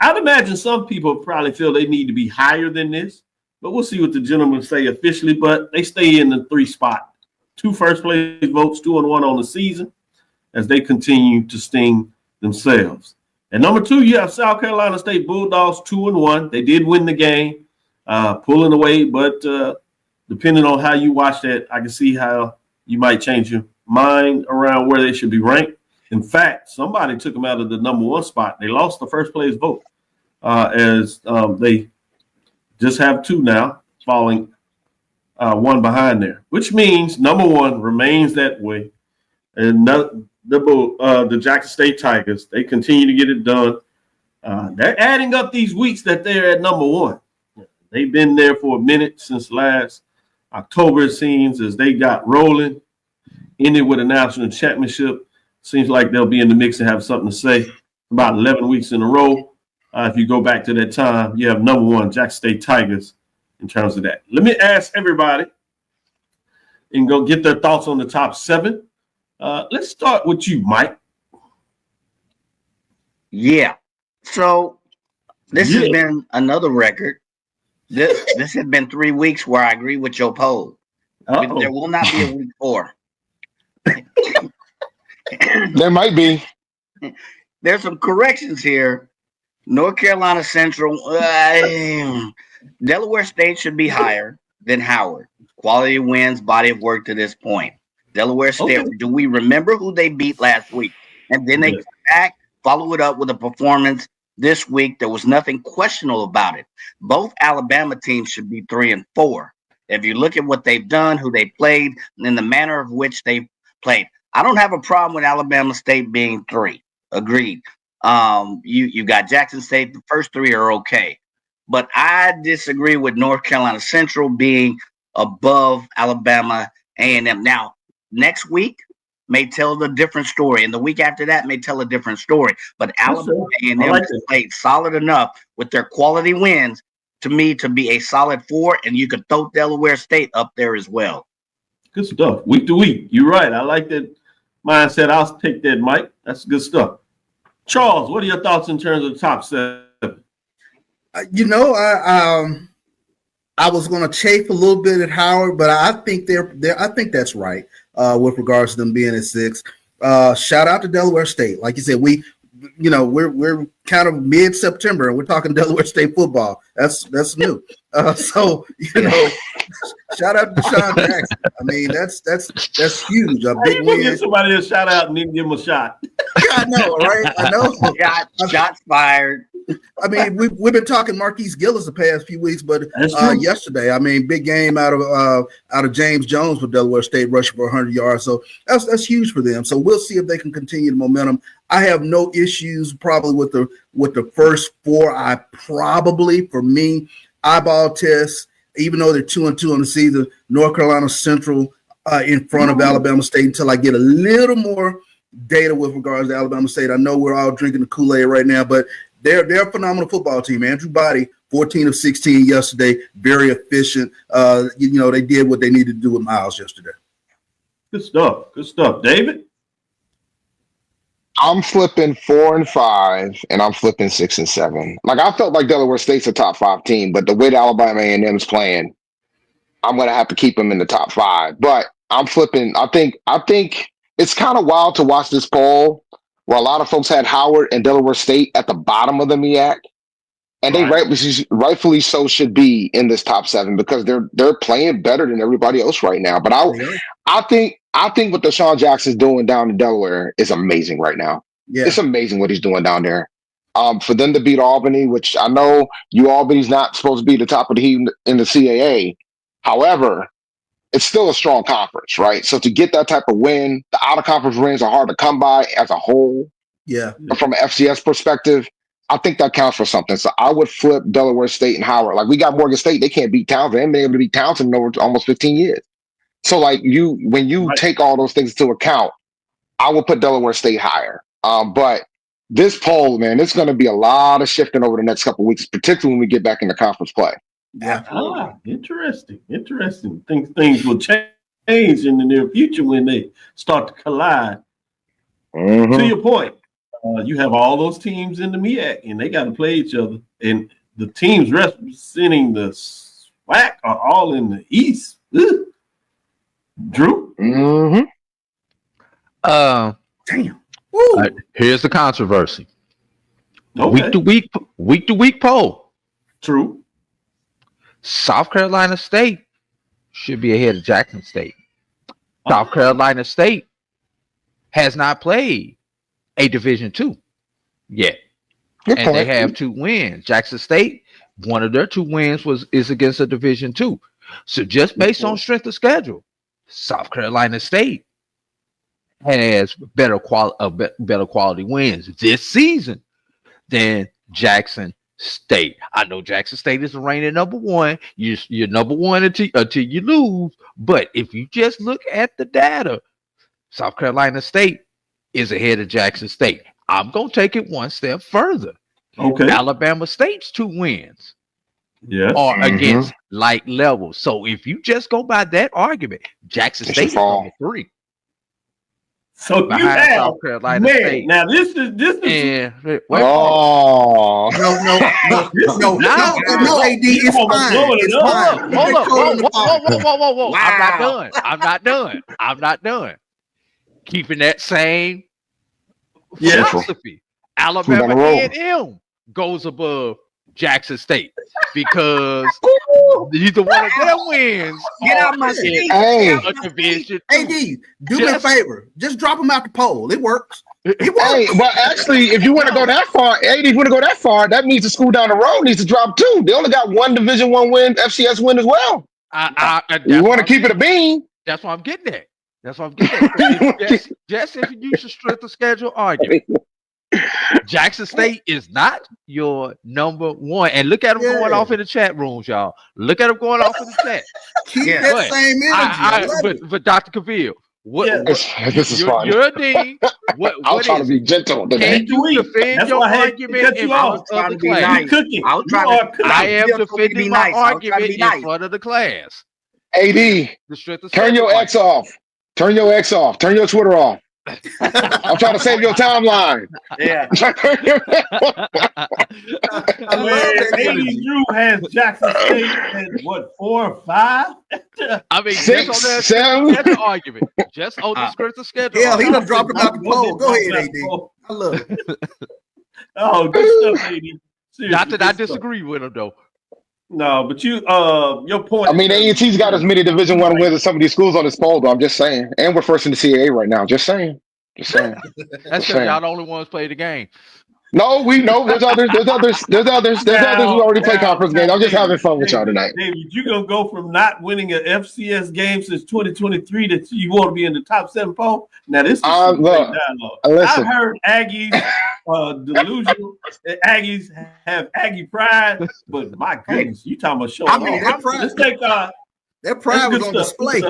I'd imagine some people probably feel they need to be higher than this, but we'll see what the gentlemen say officially. But they stay in the 3 spot. 2 first place votes, 2-1 on the season. as they continue to sting themselves. At number 2, you have South Carolina State Bulldogs 2-1. They did win the game, pulling away, but depending on how you watch that, I can see how you might change your mind around where they should be ranked. In fact, somebody took them out of the number 1 spot. They lost the first place vote as they just have 2 now, falling 1 behind there, which means number 1 remains that way. And the Jackson State Tigers, they continue to get it done. They're adding up these weeks that they're at number 1. They've been there for a minute since last October, it seems, as they got rolling, ended with a national championship. Seems like they'll be in the mix and have something to say about 11 weeks in a row. If you go back to that time, you have number 1 Jackson State Tigers in terms of that. Let me ask everybody and go get their thoughts on the top 7. Let's start with you, Mike. Yeah. So this has been another record. This has been 3 weeks where I agree with your poll. There will not be a week 4. There might be. There's some corrections here. North Carolina Central, Delaware State should be higher than Howard. Quality wins, body of work to this point. Delaware State, do we remember who they beat last week? And then they come back, follow it up with a performance this week. There was nothing questionable about it. Both Alabama teams should be 3 and 4. If you look at what they've done, who they played, and the manner of which they played. I don't have a problem with Alabama State being 3. Agreed. You got Jackson State. The first 3 are okay. But I disagree with North Carolina Central being above Alabama A&M. Now, next week may tell a different story, and the week after that may tell a different story. But Alabama A&M has played solid enough with their quality wins to me to be a solid 4, and you could throw Delaware State up there as well. Good stuff. Week to week. You're right. I like that mindset. I'll take that, Mike. That's good stuff. Charles, what are your thoughts in terms of the top 7? I was going to chafe a little bit at Howard, but I think I think that's right with regards to them being at 6. Shout out to Delaware State. Like you said, we're kind of mid-September and we're talking Delaware State football. That's new. Shout out to Deshaun Jackson. I mean, that's huge. A big win. Give somebody a shout out and then give them a shot. I know, right? I know. Shots fired. I mean, we've been talking Marquise Gillis the past few weeks, but yesterday, I mean, big game out of James Jones for Delaware State, rushing for 100 yards. So that's huge for them. So we'll see if they can continue the momentum. I have no issues probably with the first 4. For me, eyeball test, even though they're 2-2 on the season, North Carolina Central in front of Alabama State until I get a little more data with regards to Alabama State. I know we're all drinking the Kool-Aid right now, but they're a phenomenal football team. Andrew Body, 14 of 16 yesterday, very efficient. They did what they needed to do with Miles yesterday. Good stuff. Good stuff. David? I'm flipping 4 and 5, and I'm flipping 6 and 7. Like, I felt like Delaware State's a top 5 team, but the way the Alabama A&M is playing, I'm going to have to keep them in the top 5. But I'm flipping. I think it's kind of wild to watch this poll where a lot of folks had Howard and Delaware State at the bottom of the MEAC, and they rightfully so should be in this top 7 because they're playing better than everybody else right now. But I think what Deshaun Jackson's doing down in Delaware is amazing right now. Yeah. It's amazing what he's doing down there. For them to beat Albany, which I know Albany's not supposed to be the top of the heap in the CAA. However, it's still a strong conference, right? So to get that type of win, the out-of-conference wins are hard to come by as a whole. Yeah. From an FCS perspective, I think that counts for something. So I would flip Delaware State and Howard. Like, we got Morgan State, they can't beat Townsend. They haven't been able to beat Townsend in over almost 15 years. So, like, when you take all those things into account, I would put Delaware State higher. But this poll, man, it's going to be a lot of shifting over the next couple of weeks, particularly when we get back into conference play. Yeah. Interesting. Things will change in the near future when they start to collide. Mm-hmm. To your point, you have all those teams in the MEAC, and they got to play each other. And the teams representing the SWAC are all in the East. Ugh. Drew? Mm-hmm. Damn. Woo. Here's the controversy. Okay. Week to week poll. True. South Carolina State should be ahead of Jackson State. South Carolina State has not played a Division II yet. And they have 2 wins. Jackson State, one of their 2 wins is against a Division II. So just based on strength of schedule, South Carolina State has better quality wins this season than Jackson State. I know Jackson State is the reigning number 1. You're number 1 until you lose. But if you just look at the data, South Carolina State is ahead of Jackson State. I'm going to take it one step further. Okay. Alabama State's 2 wins are against like levels. So if you just go by that argument, Jackson State is number 3. So behind you have South Carolina State. Now this is And, Oh No, AD, it's fine. It's fine. Whoa. Wow. I'm not done. Keeping that same Yeah. philosophy. Alabama A&M goes above Jackson State because neither one of their wins Get out my seat. Hey. a division. AD, do me a favor. Just drop them out the poll. It works. It works. Hey, well, actually, if you want to go that far, that means the school down the road needs to drop 2. They only got 1 Division I win, FCS win as well. You want to keep it a bean? That's what I'm getting at. Just if you use the strength of schedule argument, Jackson State is not your number 1. And look at them going off in the chat rooms, y'all. Look at them going off in the chat. Keep that same energy. But Dr. Cavil, This is fun. You're a dean. I was trying to be gentle today. Can you defend your argument in front of the class? I am defending my argument in front of the class. AD, The strength of turn your X off. Turn your X off. Turn your Twitter off. I'm trying to save your timeline. Yeah. Drew has Jackson State at what, 4 or 5? I mean, 6, just on that 7. schedule argument. Just on the strength of schedule. Hell, he done dropped him out the poll. Go ahead, AD. I love it. Oh, good stuff, AD. Seriously, Not that I good disagree with him though. No, but your point. I mean, A&T's got as many Division I wins as some of these schools on this poll, though. I'm just saying. And we're first in the CAA right now. Just saying. That's because y'all the only ones play the game. No, we know there's others who already play conference games. I'm just having fun with y'all tonight. David, you're gonna go from not winning an FCS game since 2023 that you want to be in the top 7 poll. Now this is dialogue. I've heard Aggies delusional. Aggies have Aggie pride, but my goodness, you talking about showing off. Let's take that pride was on display.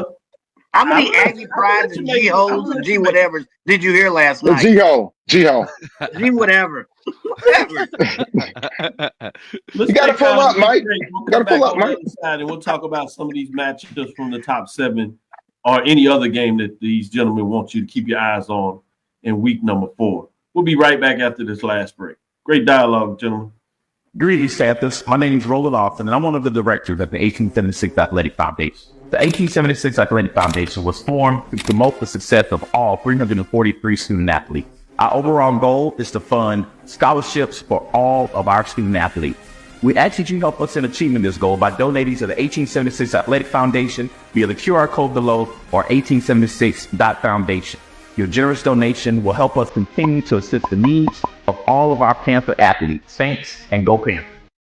How many Aggie prides and G-Hoes and G-whatevers did you hear last night? G-Ho. G-whatever. You got to pull up, Mike. And we'll talk about some of these matchups from the top 7 or any other game that these gentlemen want you to keep your eyes on in week number 4. We'll be right back after this last break. Great dialogue, gentlemen. Greetings, Santos. My name is Roland Austin, and I'm one of the directors at the 1876 Athletic Foundation. The 1876 Athletic Foundation was formed to promote the success of all 343 student athletes. Our overall goal is to fund scholarships for all of our student athletes. We ask that you help us in achieving this goal by donating to the 1876 Athletic Foundation via the QR code below or 1876.foundation. Your generous donation will help us continue to assist the needs of all of our Panther athletes. Thanks, and go Panther.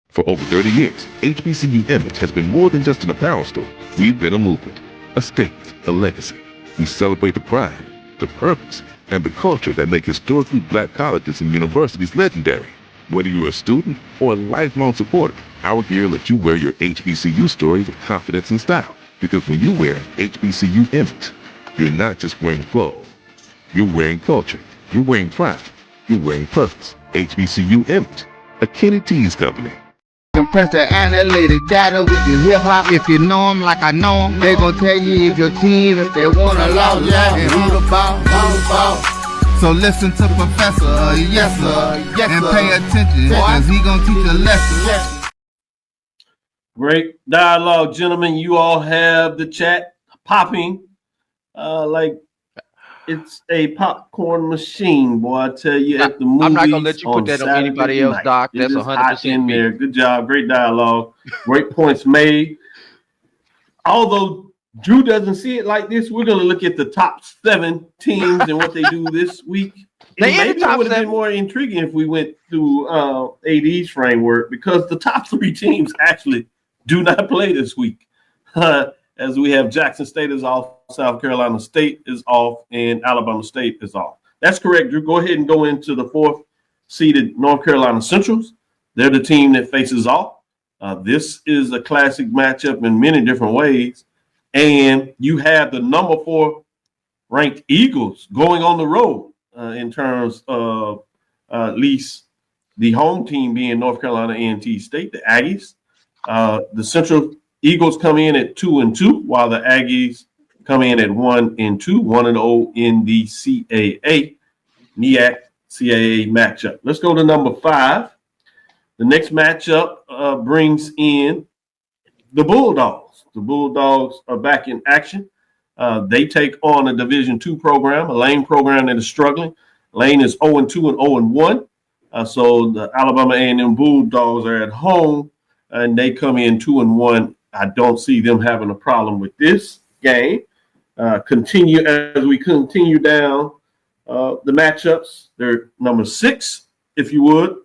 For over 30 years, HBCU Image has been more than just an apparel store. We've been a movement, a statement, a legacy. We celebrate the pride, the purpose, and the culture that make historically black colleges and universities legendary. Whether you're a student or a lifelong supporter, our gear lets you wear your HBCU story with confidence and style. Because when you wear HBCU Image, you're not just wearing clothes. You're wearing culture. You're wearing pride. You're wearing purpose. HBCU Image, a Kenny T's company. Compress the analytic data with your hip-hop. If you know them like I know them, they gon' tell you if your team, if they wanna lose, and who the ball. So listen to Professor, yes sir, and pay attention, cause he gon' teach a lesson. Great dialogue, gentlemen. You all have the chat popping like It's a popcorn machine, boy. I tell you, at the movies. I'm not gonna let you put that on Saturday anybody else, night. Doc. It That's is hot 100% in me. there. Good job, great dialogue, great points made. Although Drew doesn't see it like this, we're gonna look at the top 7 teams and what they do this week. Maybe it would have been more intriguing if we went through AD's framework, because the top 3 teams actually do not play this week. As we have Jackson State is off, South Carolina State is off, and Alabama State is off. That's correct, Drew. Go ahead and go into the 4th seeded North Carolina Centrals. They're the team that faces off. This is a classic matchup in many different ways. And you have the number 4 ranked Eagles going on the road in terms of at least the home team being North Carolina A&T State, the Aggies. The Central Eagles come in at 2-2, while the Aggies come in at 1-2, 1-0 in the CAA, NEAC CAA matchup. Let's go to number 5. The next matchup brings in the Bulldogs. The Bulldogs are back in action. They take on a Division II program, a Lane program that is struggling. Lane is 0-2 and 0-1. So the Alabama A&M Bulldogs are at home, and they come in 2-1. I don't see them having a problem with this game. Continue as we continue down the matchups. They're number 6, if you would.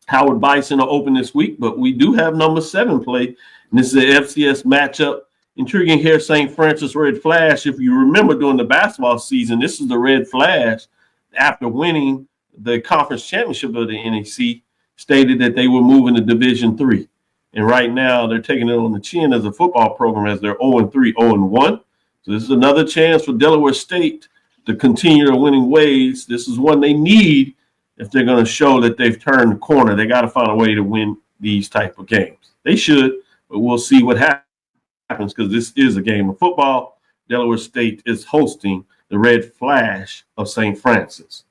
Howard Bison are open this week, but we do have number 7 play, and this is an FCS matchup. Intriguing here, St. Francis Red Flash. If you remember during the basketball season, this is the Red Flash, after winning the conference championship of the NEC, stated that they were moving to Division III. And right now they're taking it on the chin as a football program, as they're 0-3, 0-1. So this is another chance for Delaware State to continue their winning ways. This is one they need if they're going to show that they've turned the corner. They got to find a way to win these type of games. They should, but we'll see what happens, because this is a game of football. Delaware State is hosting the Red Flash of St. Francis.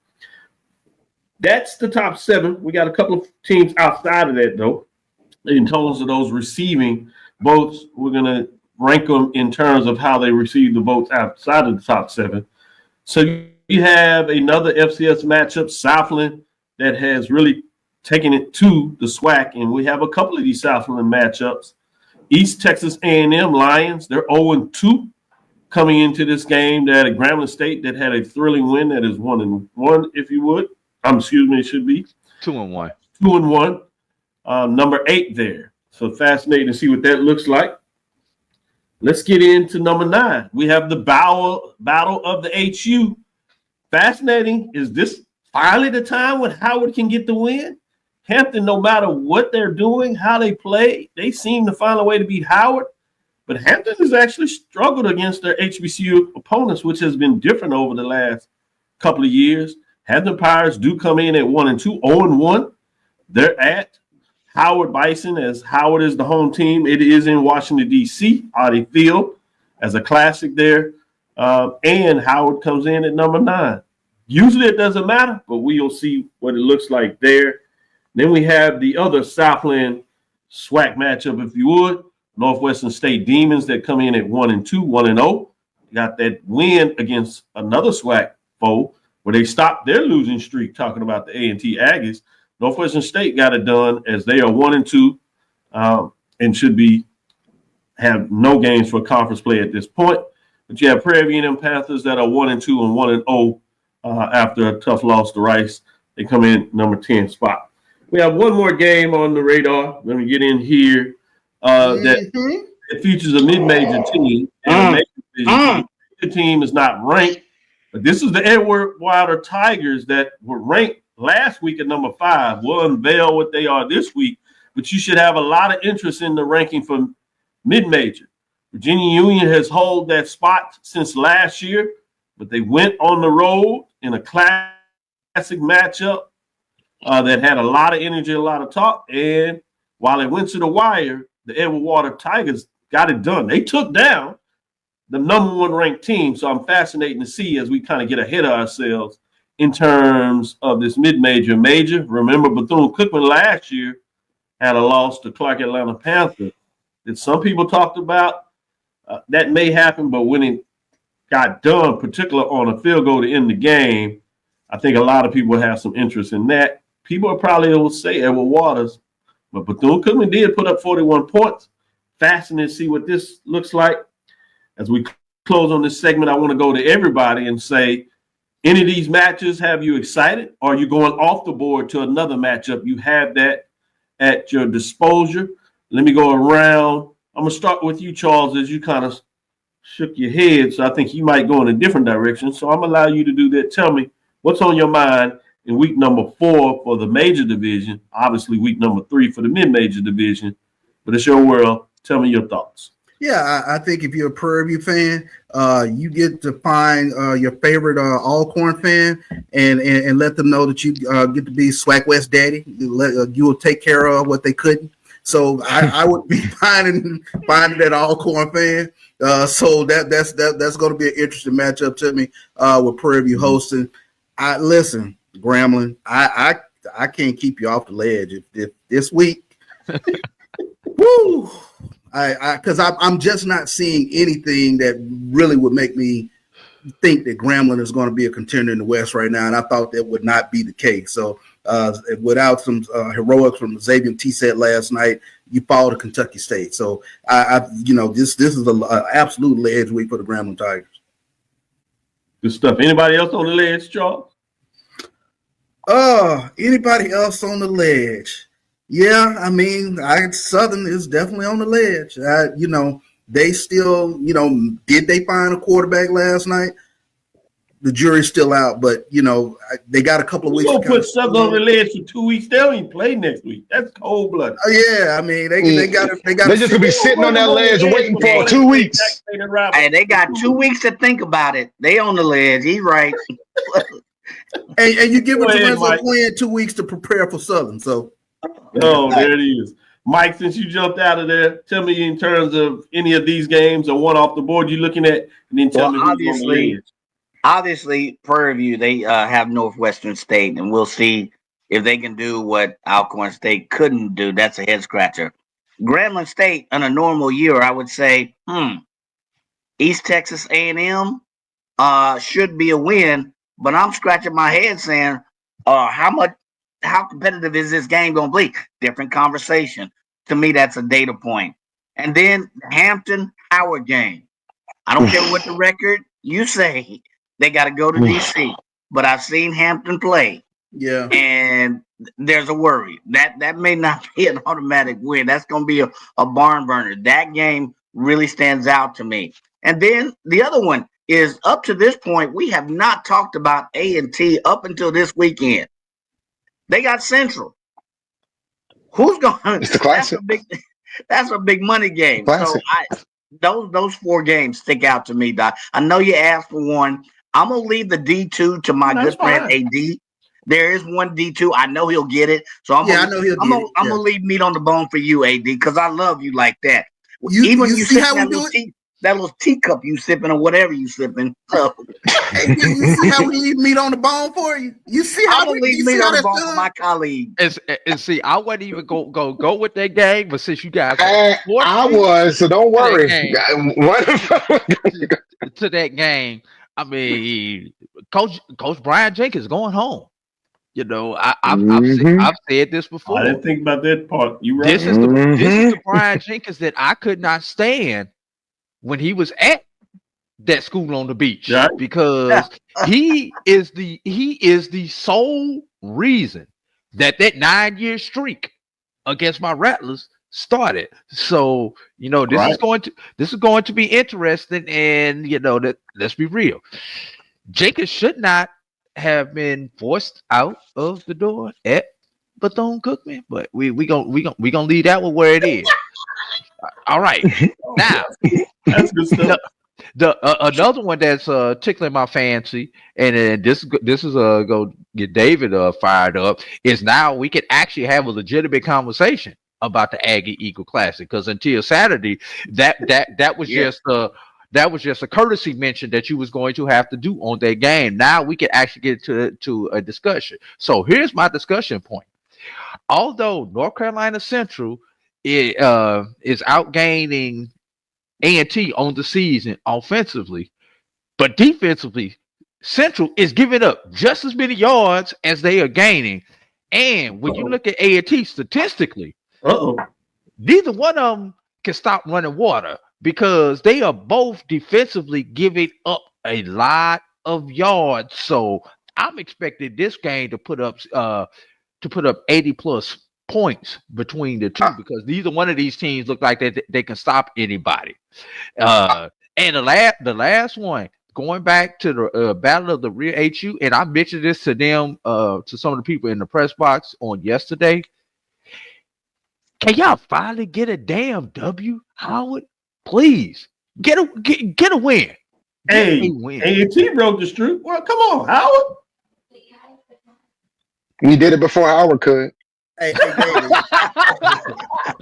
That's the top 7. We got a couple of teams outside of that, though. In terms of those receiving votes, we're going to rank them in terms of how they receive the votes outside of the top 7. So you have another FCS matchup, Southland, that has really taken it to the SWAC, and we have a couple of these Southland matchups. East Texas A&M Lions, they're 0-2 coming into this game. They had a Grambling State that had a thrilling win that is 1-1, if you would. It should be 2-1. 2-1. Number 8 there. So fascinating to see what that looks like. Let's get into number 9. We have the battle of the HU. Fascinating. Is this finally the time when Howard can get the win? Hampton, no matter what they're doing, how they play, they seem to find a way to beat Howard. But Hampton has actually struggled against their HBCU opponents, which has been different over the last couple of years. Hampton Pirates do come in at 1-2, 0-1. They're at Howard Bison, as Howard is the home team. It is in Washington, D.C., Audi Field, as a classic there. And Howard comes in at number 9. Usually it doesn't matter, but we'll see what it looks like there. Then we have the other Southland SWAC matchup, if you would. Northwestern State Demons that come in at 1-2, 1-0. Got that win against another SWAC foe where they stopped their losing streak, talking about the A&T Aggies. Northwestern State got it done, as they are 1-2 and should have no games for conference play at this point. But you have Prairie View and Panthers that are 1-2 and 1-0 after a tough loss to Rice. They come in number 10 spot. We have one more game on the radar. Let me get in here. That features a mid-major team. And a major team is not ranked. But this is the Edward Wilder Tigers that were ranked last week at number 5. We'll unveil what they are this week. But you should have a lot of interest in the ranking for mid-major. Virginia Union has held that spot since last year, but they went on the road in a classic matchup that had a lot of energy, a lot of talk. And while it went to the wire, the Edward Wilder Tigers got it done. They took down the number 1 ranked team. So I'm fascinated to see, as we kind of get ahead of ourselves in terms of this mid-major major. Remember, Bethune-Cookman last year had a loss to Clark Atlanta Panthers that some people talked about. That may happen, but when it got done, particularly on a field goal to end the game. I think a lot of people have some interest in that. People probably will say Edward Waters, but Bethune-Cookman did put up 41 points. Fascinating to see what this looks like. As we close on this segment, I want to go to everybody and say, any of these matches have you excited? Or are you going off the board to another matchup? You have that at your disposal. Let me go around. I'm going to start with you, Charles, as you kind of shook your head. So I think you might go in a different direction. So I'm going to allow you to do that. Tell me what's on your mind in week number 4 for the major division. Obviously, week number 3 for the mid-major division. But it's your world. Tell me your thoughts. Yeah, I think if you're a Prairie View fan, you get to find your favorite Alcorn fan and let them know that you get to be Swag West Daddy. You will take care of what they couldn't. So I would be finding that Alcorn fan. So that's going to be an interesting matchup to me with Prairie View hosting. Listen, Grambling, I can't keep you off the ledge if this week. Woo! Because I'm just not seeing anything that really would make me think that Grambling is going to be a contender in the West right now, and I thought that would not be the case. So without some heroics from Xavier T-Set last night, you fall to Kentucky State. So this is an absolute ledge week for the Grambling Tigers. Good stuff. Anybody else on the ledge, Charles? Anybody else on the ledge? Yeah, I mean, Southern is definitely on the ledge. They still, did they find a quarterback last night? The jury's still out, but they got a couple of weeks. You gonna put Southern on the ledge for 2 weeks? They don't even play next week. That's cold blooded. Yeah, I mean they got. They're just gonna be sitting on that ledge waiting for 2 weeks. Hey, they got 2 weeks to think about it. They on the ledge. He's right. and you give Lorenzo Quinn 2 weeks to prepare for Southern. So. Oh, there it is. Mike, since you jumped out of there, tell me in terms of any of these games or one off the board you're looking at, and then tell me who's on the ledge. Obviously, Prairie View, they have Northwestern State, and we'll see if they can do what Alcorn State couldn't do. That's a head scratcher. Grambling State, in a normal year, I would say, East Texas A&M should be a win, but I'm scratching my head saying, how competitive is this game going to be? Different conversation. To me, that's a data point. And then Hampton-Howard game. I don't care what the record you say. They got to go to D.C. But I've seen Hampton play. Yeah. And there's a worry. That may not be an automatic win. That's going to be a barn burner. That game really stands out to me. And then the other one is, up to this point, we have not talked about A&T up until this weekend. They got Central. Who's going? It's the classic. That's a big money game. Classic. So those 4 games stick out to me, Doc. I know you asked for one. I'm gonna leave the D2 to my good friend AD. There is one D2. I know he'll get it. So I'm gonna leave meat on the bone for you, AD, because I love you like that. You see how we do it? That little teacup you sipping or whatever you sipping. So. You see how we leave meat on the bone for you? You see how we leave meat on the bone for my colleague. And see, I wouldn't even go with that game, but since you guys I was, so don't worry. To that game, I mean, Coach Brian Jenkins going home. I've said this before. I didn't think about that part. You right. This is the Brian Jenkins that I could not stand when he was at that school on the beach, because he is the sole reason that 9-year streak against my Rattlers started. So this is going to be interesting, and let's be real. Jenkins should not have been forced out of the door at Bethune-Cookman, but we gonna leave that one where it is. All right, now that's good stuff. Another one that's tickling my fancy, and this is go get David fired up, is now we can actually have a legitimate conversation about the Aggie Eagle Classic, because until Saturday, that was just a courtesy mention that you was going to have to do on that game. Now we can actually get to a discussion. So here's my discussion point. Although North Carolina Central is outgaining A&T on the season offensively, But defensively, Central is giving up just as many yards as they are gaining. And when you look at A&T statistically, neither one of them can stop running water because they are both defensively giving up a lot of yards. So I'm expecting this game to put up 80 plus points between the two because neither one of these teams look like they can stop anybody. And the last one, going back to the Battle of the Rear HU, and I mentioned this to them, to some of the people in the press box on yesterday. Can y'all finally get a damn W, Howard? Please get a win. Hey, A&T broke the streak. Well, come on, Howard. We did it before Howard could. Hey, David.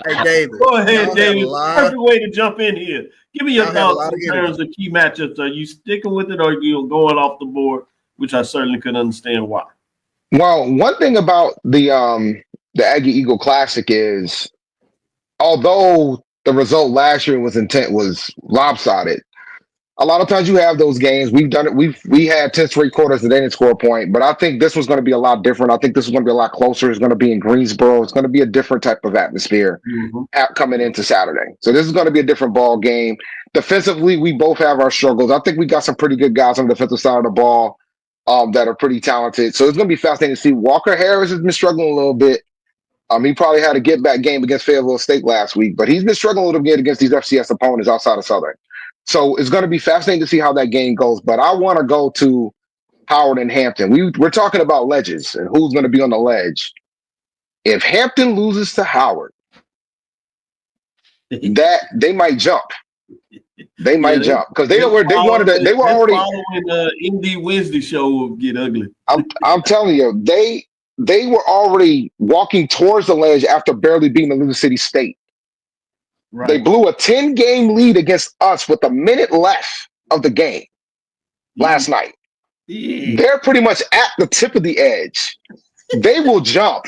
Hey, David. Go ahead, David. Perfect way to jump in here. Give me your thoughts in terms of key matchups. Are you sticking with it or are you going off the board? Which I certainly could understand why. Well, one thing about the Aggie Eagle Classic is, although the result last year was lopsided, a lot of times you have those games. We've done it. We had 10 straight quarters that they didn't score a point, but I think this was going to be a lot different. I think this is going to be a lot closer. It's going to be in Greensboro. It's going to be a different type of atmosphere coming into Saturday. So this is going to be a different ball game. Defensively, we both have our struggles. I think we got some pretty good guys on the defensive side of the ball that are pretty talented. So it's going to be fascinating to see. Walker Harris has been struggling a little bit. He probably had a get-back game against Fayetteville State last week, but he's been struggling a little bit against these FCS opponents outside of Southern. So it's going to be fascinating to see how that game goes. But I want to go to Howard and Hampton. We're talking about ledges and who's going to be on the ledge. If Hampton loses to Howard, that they might jump. They might jump because they were already following the Indy Wednesday show will get ugly. I'm telling you, they were already walking towards the ledge after barely beating Elizabeth City State. Right. They blew a 10-game lead against us with a minute left of the game last night. They're pretty much at the tip of the edge. They will jump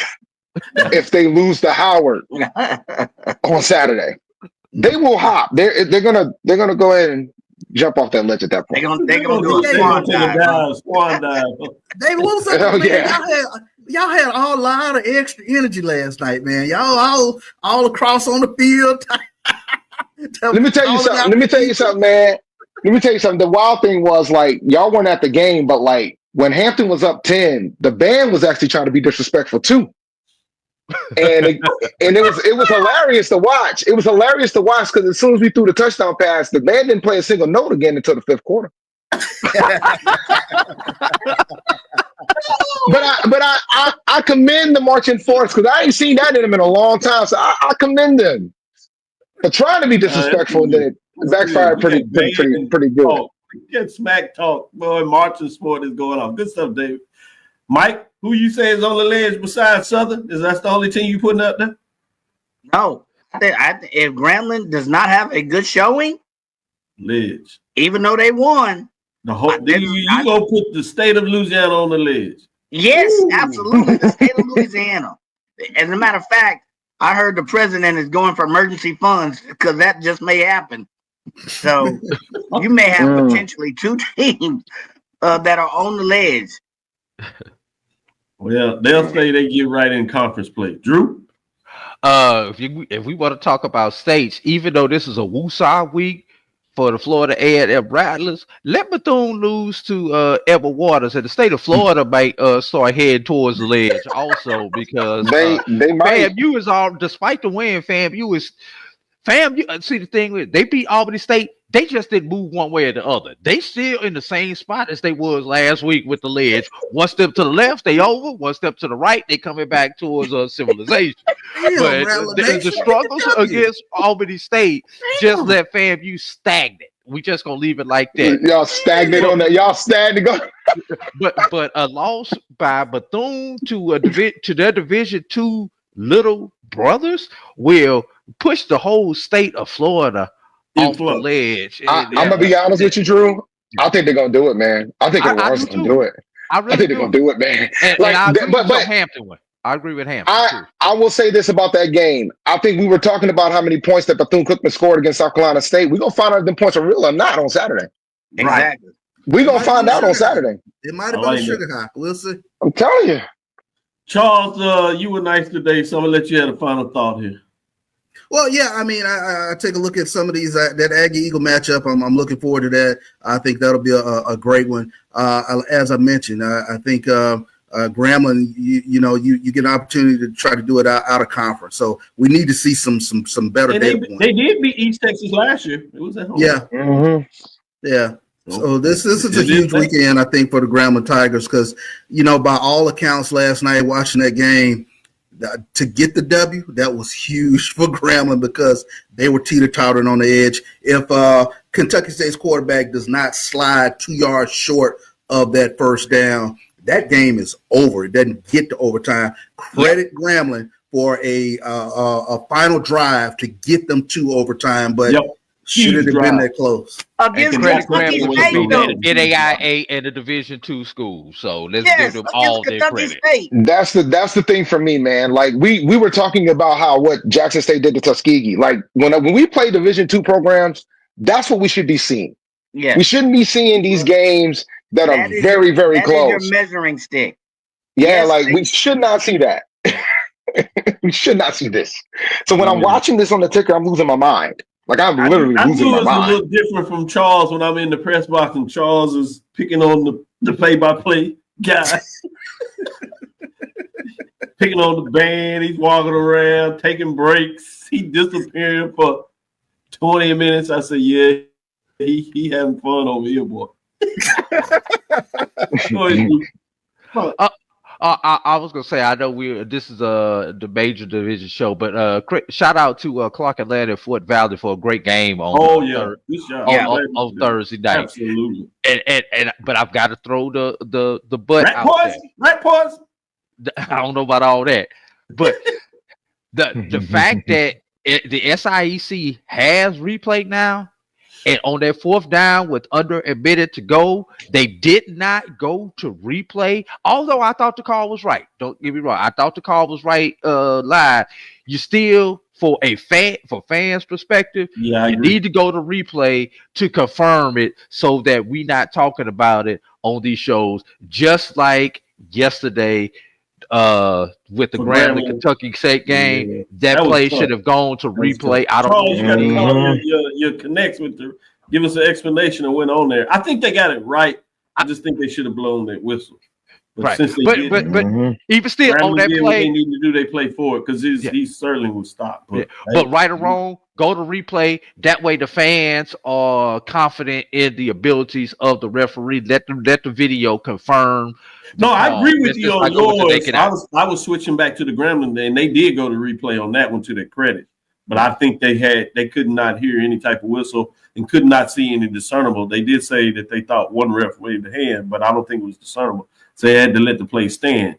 if they lose to Howard on Saturday. They will hop. They're gonna go ahead and jump off that ledge at that point. They're gonna do a swan dive. David, what was that? Y'all had a lot of extra energy last night, man. Y'all all across on the field. Let me tell you something, man. Let me tell you something. The wild thing was, like, y'all weren't at the game, but like when Hampton was up 10, the band was actually trying to be disrespectful too. And it was hilarious to watch. It was hilarious to watch because as soon as we threw the touchdown pass, the band didn't play a single note again until the fifth quarter. But I commend the marching force because I ain't seen that in them in a long time. So I commend them for trying to be disrespectful, and then it backfired pretty good. Get smack talk, boy. Marching sport is going on. Good stuff, David. Mike, who you say is on the ledge besides Southern? Is that the only team you putting up there? No, if Grambling does not have a good showing, ledge, even though they won. The whole you gonna put the state of Louisiana on the ledge? Yes, absolutely. The state of Louisiana. As a matter of fact, I heard the president is going for emergency funds because that just may happen. So you may have potentially two teams that are on the ledge. Well, they'll say they get right in conference play. Drew? If we want to talk about states, even though this is a woosah week for the Florida A&M Rattlers, let Bethune lose to Edward Waters, and the state of Florida might start heading towards the ledge also because they might. FAMU is all, despite the win, FAMU see the thing with they beat Albany State. They just didn't move one way or the other. They still in the same spot as they was last week with the ledge. One step to the left, they over. One step to the right, they coming back towards civilization. But the struggles against Albany State just let FAMU stagnant. We just gonna leave it like that. Y'all stagnant on that. Y'all stagnant. But a loss by Bethune to their Division II little brothers will push the whole state of Florida off the ledge. I'm gonna be honest with you, Drew. I think they're gonna do it, man. I think Auror's gonna do it. I think they're gonna do it, man. But Hampton won. I agree with Hampton. I will say this about that game. I think we were talking about how many points that Bethune-Cookman scored against South Carolina State. We're gonna find out if them points are real or not on Saturday. Exactly. We're going to find out on Saturday. It might have been a sugar high. We'll see. I'm telling you. Charles, you were nice today, so I'm going to let you have a final thought here. Well, yeah, I mean, I take a look at some of these, that Aggie-Eagle matchup. I'm looking forward to that. I think that'll be a great one. As I mentioned, I think Grambling, you get an opportunity to try to do it out of conference. So we need to see some better data points. They did beat East Texas last year. It was at home. Yeah. Mm-hmm. Yeah. So this is a huge weekend, I think, for the Grambling Tigers because, by all accounts last night watching that game, to get the W, that was huge for Grambling because they were teeter-tottering on the edge. If Kentucky State's quarterback does not slide 2 yards short of that first down, that game is over. It doesn't get to overtime. Credit Grambling for a final drive to get them to overtime, but should it have been that close? Against Kentucky State, NAIA and a Division II school. So let's give them all their credit. That's the thing for me, man. Like we were talking about what Jackson State did to Tuskegee. Like when we play Division II programs, that's what we should be seeing. Yeah, we shouldn't be seeing these games that are very, very close. Is your measuring stick. Yeah, we should not see that. We should not see this. So when I'm watching this on the ticker, I'm losing my mind. Like I'm literally losing my mind. It's a little different from Charles when I'm in the press box and Charles is picking on the play-by-play guy. Picking on the band. He's walking around, taking breaks. He disappearing for 20 minutes. I said, yeah, he having fun over here, boy. I was gonna say I know this is the major division show, but shout out to Clark Atlanta and Fort Valley for a great game on on Thursday night. Absolutely. And but I've got to throw the butt Rat out poison? Rat poison? I don't know about all that, but the fact that the SIEC has replay now. And on that fourth down with under a minute to go, they did not go to replay. Although I thought the call was right. Don't get me wrong. I thought the call was right live. You still, for fans' perspective, you need to go to replay to confirm it so that we're not talking about it on these shows. Just like yesterday with the Grambling Kentucky State game, that play should have gone to replay. I don't know. You got to call your connects with give us an explanation of what went on there. I think they got it right. I just think they should have blown that whistle. But since they but even still on that play, they need to do they play for it because he certainly will stop. But right or wrong, go to replay. That way, the fans are confident in the abilities of the referee. Let the video confirm. No, I agree with you on yours. I was switching back to the Grambling, and they did go to replay on that one to their credit. But I think they could not hear any type of whistle and could not see any discernible. They did say that they thought one ref waved the hand, but I don't think it was discernible. So they had to let the play stand.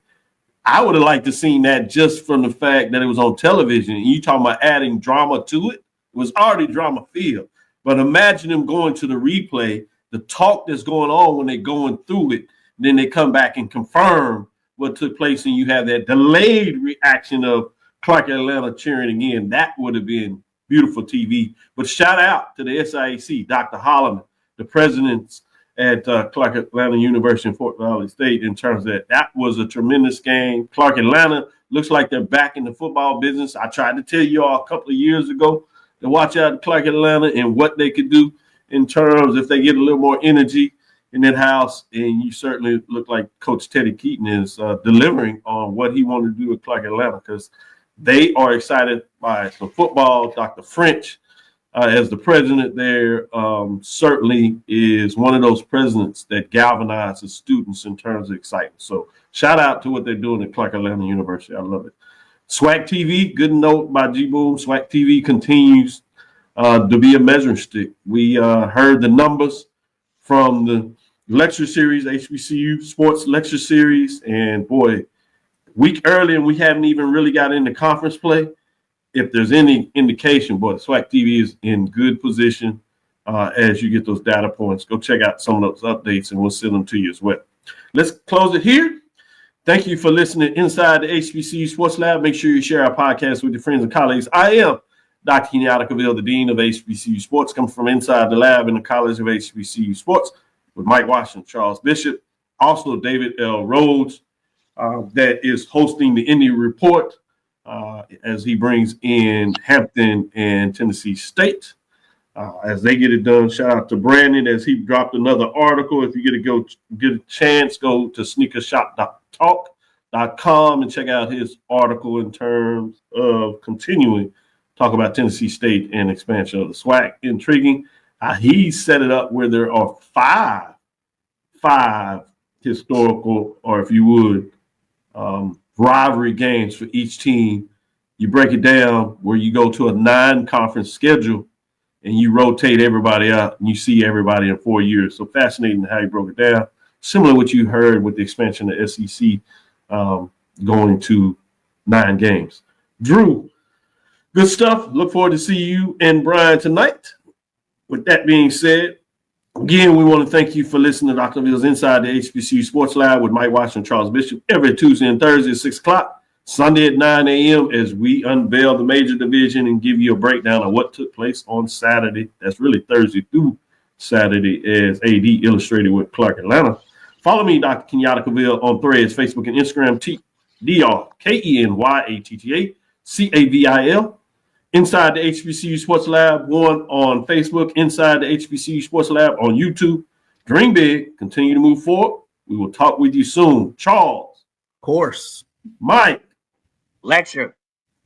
I would have liked to seen that just from the fact that it was on television. And you talking about adding drama to it. It was already drama-filled. But imagine them going to the replay, the talk that's going on when they're going through it. Then they come back and confirm what took place, and you have that delayed reaction of Clark Atlanta cheering again. That would have been beautiful TV. But shout out to the SIAC, Dr. Holloman, the presidents at Clark Atlanta University in Fort Valley State, in terms of that was a tremendous game. Clark Atlanta looks like they're back in the football business. I tried to tell you all a couple of years ago to watch out Clark Atlanta and what they could do in terms if they get a little more energy in that house. And you certainly look like Coach Teddy Keaton is delivering on what he wanted to do with Clark Atlanta, because they are excited by some football. Dr. French, as the president there, certainly is one of those presidents that galvanizes students in terms of excitement. So shout out to what they're doing at Clark Atlanta University. I love it. SWAC TV, good note by G-Boom. SWAC TV continues to be a measuring stick. We heard the numbers from the lecture series, HBCU Sports Lecture Series, and boy, week early and we haven't even really got into conference play. If there's any indication, boy, SWAC TV is in good position as you get those data points. Go check out some of those updates and we'll send them to you as well. Let's close it here. Thank you for listening inside the HBCU Sports Lab. Make sure you share our podcast with your friends and colleagues. I am Dr. Kenyatta, the Dean of HBCU Sports, comes from inside the lab in the College of HBCU Sports. with Mike Washington, Charles Bishop. Also, David L. Rhodes, that is hosting the Indy Report as he brings in Hampton and Tennessee State. As they get it done, shout out to Brandon as he dropped another article. If you get a chance, go to sneakershop.talk.com and check out his article in terms of continuing talk about Tennessee State and expansion of the SWAC. Intriguing. He set it up where there are five historical, or if you would, rivalry games for each team. You break it down where you go to a 9-conference schedule and you rotate everybody out and you see everybody in 4 years. So fascinating how you broke it down. Similar to what you heard with the expansion of SEC going to 9 games. Drew, good stuff. Look forward to see you and Brian tonight. With that being said, again, we want to thank you for listening to Dr. Ville's Inside the HBCU Sports Lab with Mike Washington, Charles Bishop, every Tuesday and Thursday at 6 o'clock, Sunday at 9 a.m. as we unveil the major division and give you a breakdown of what took place on Saturday. That's really Thursday through Saturday as AD illustrated with Clark Atlanta. Follow me, Dr. Kenyatta Cavil, on Threads, Facebook, and Instagram, DrKenyattaCavil. Inside the HBCU Sports Lab 1 on Facebook, Inside the HBCU Sports Lab on YouTube. Dream big, continue to move forward. We will talk with you soon. Charles. Of course. Mike. Lecture.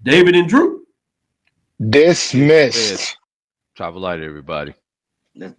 David and Drew. Dismissed. Travel light, everybody. Yeah.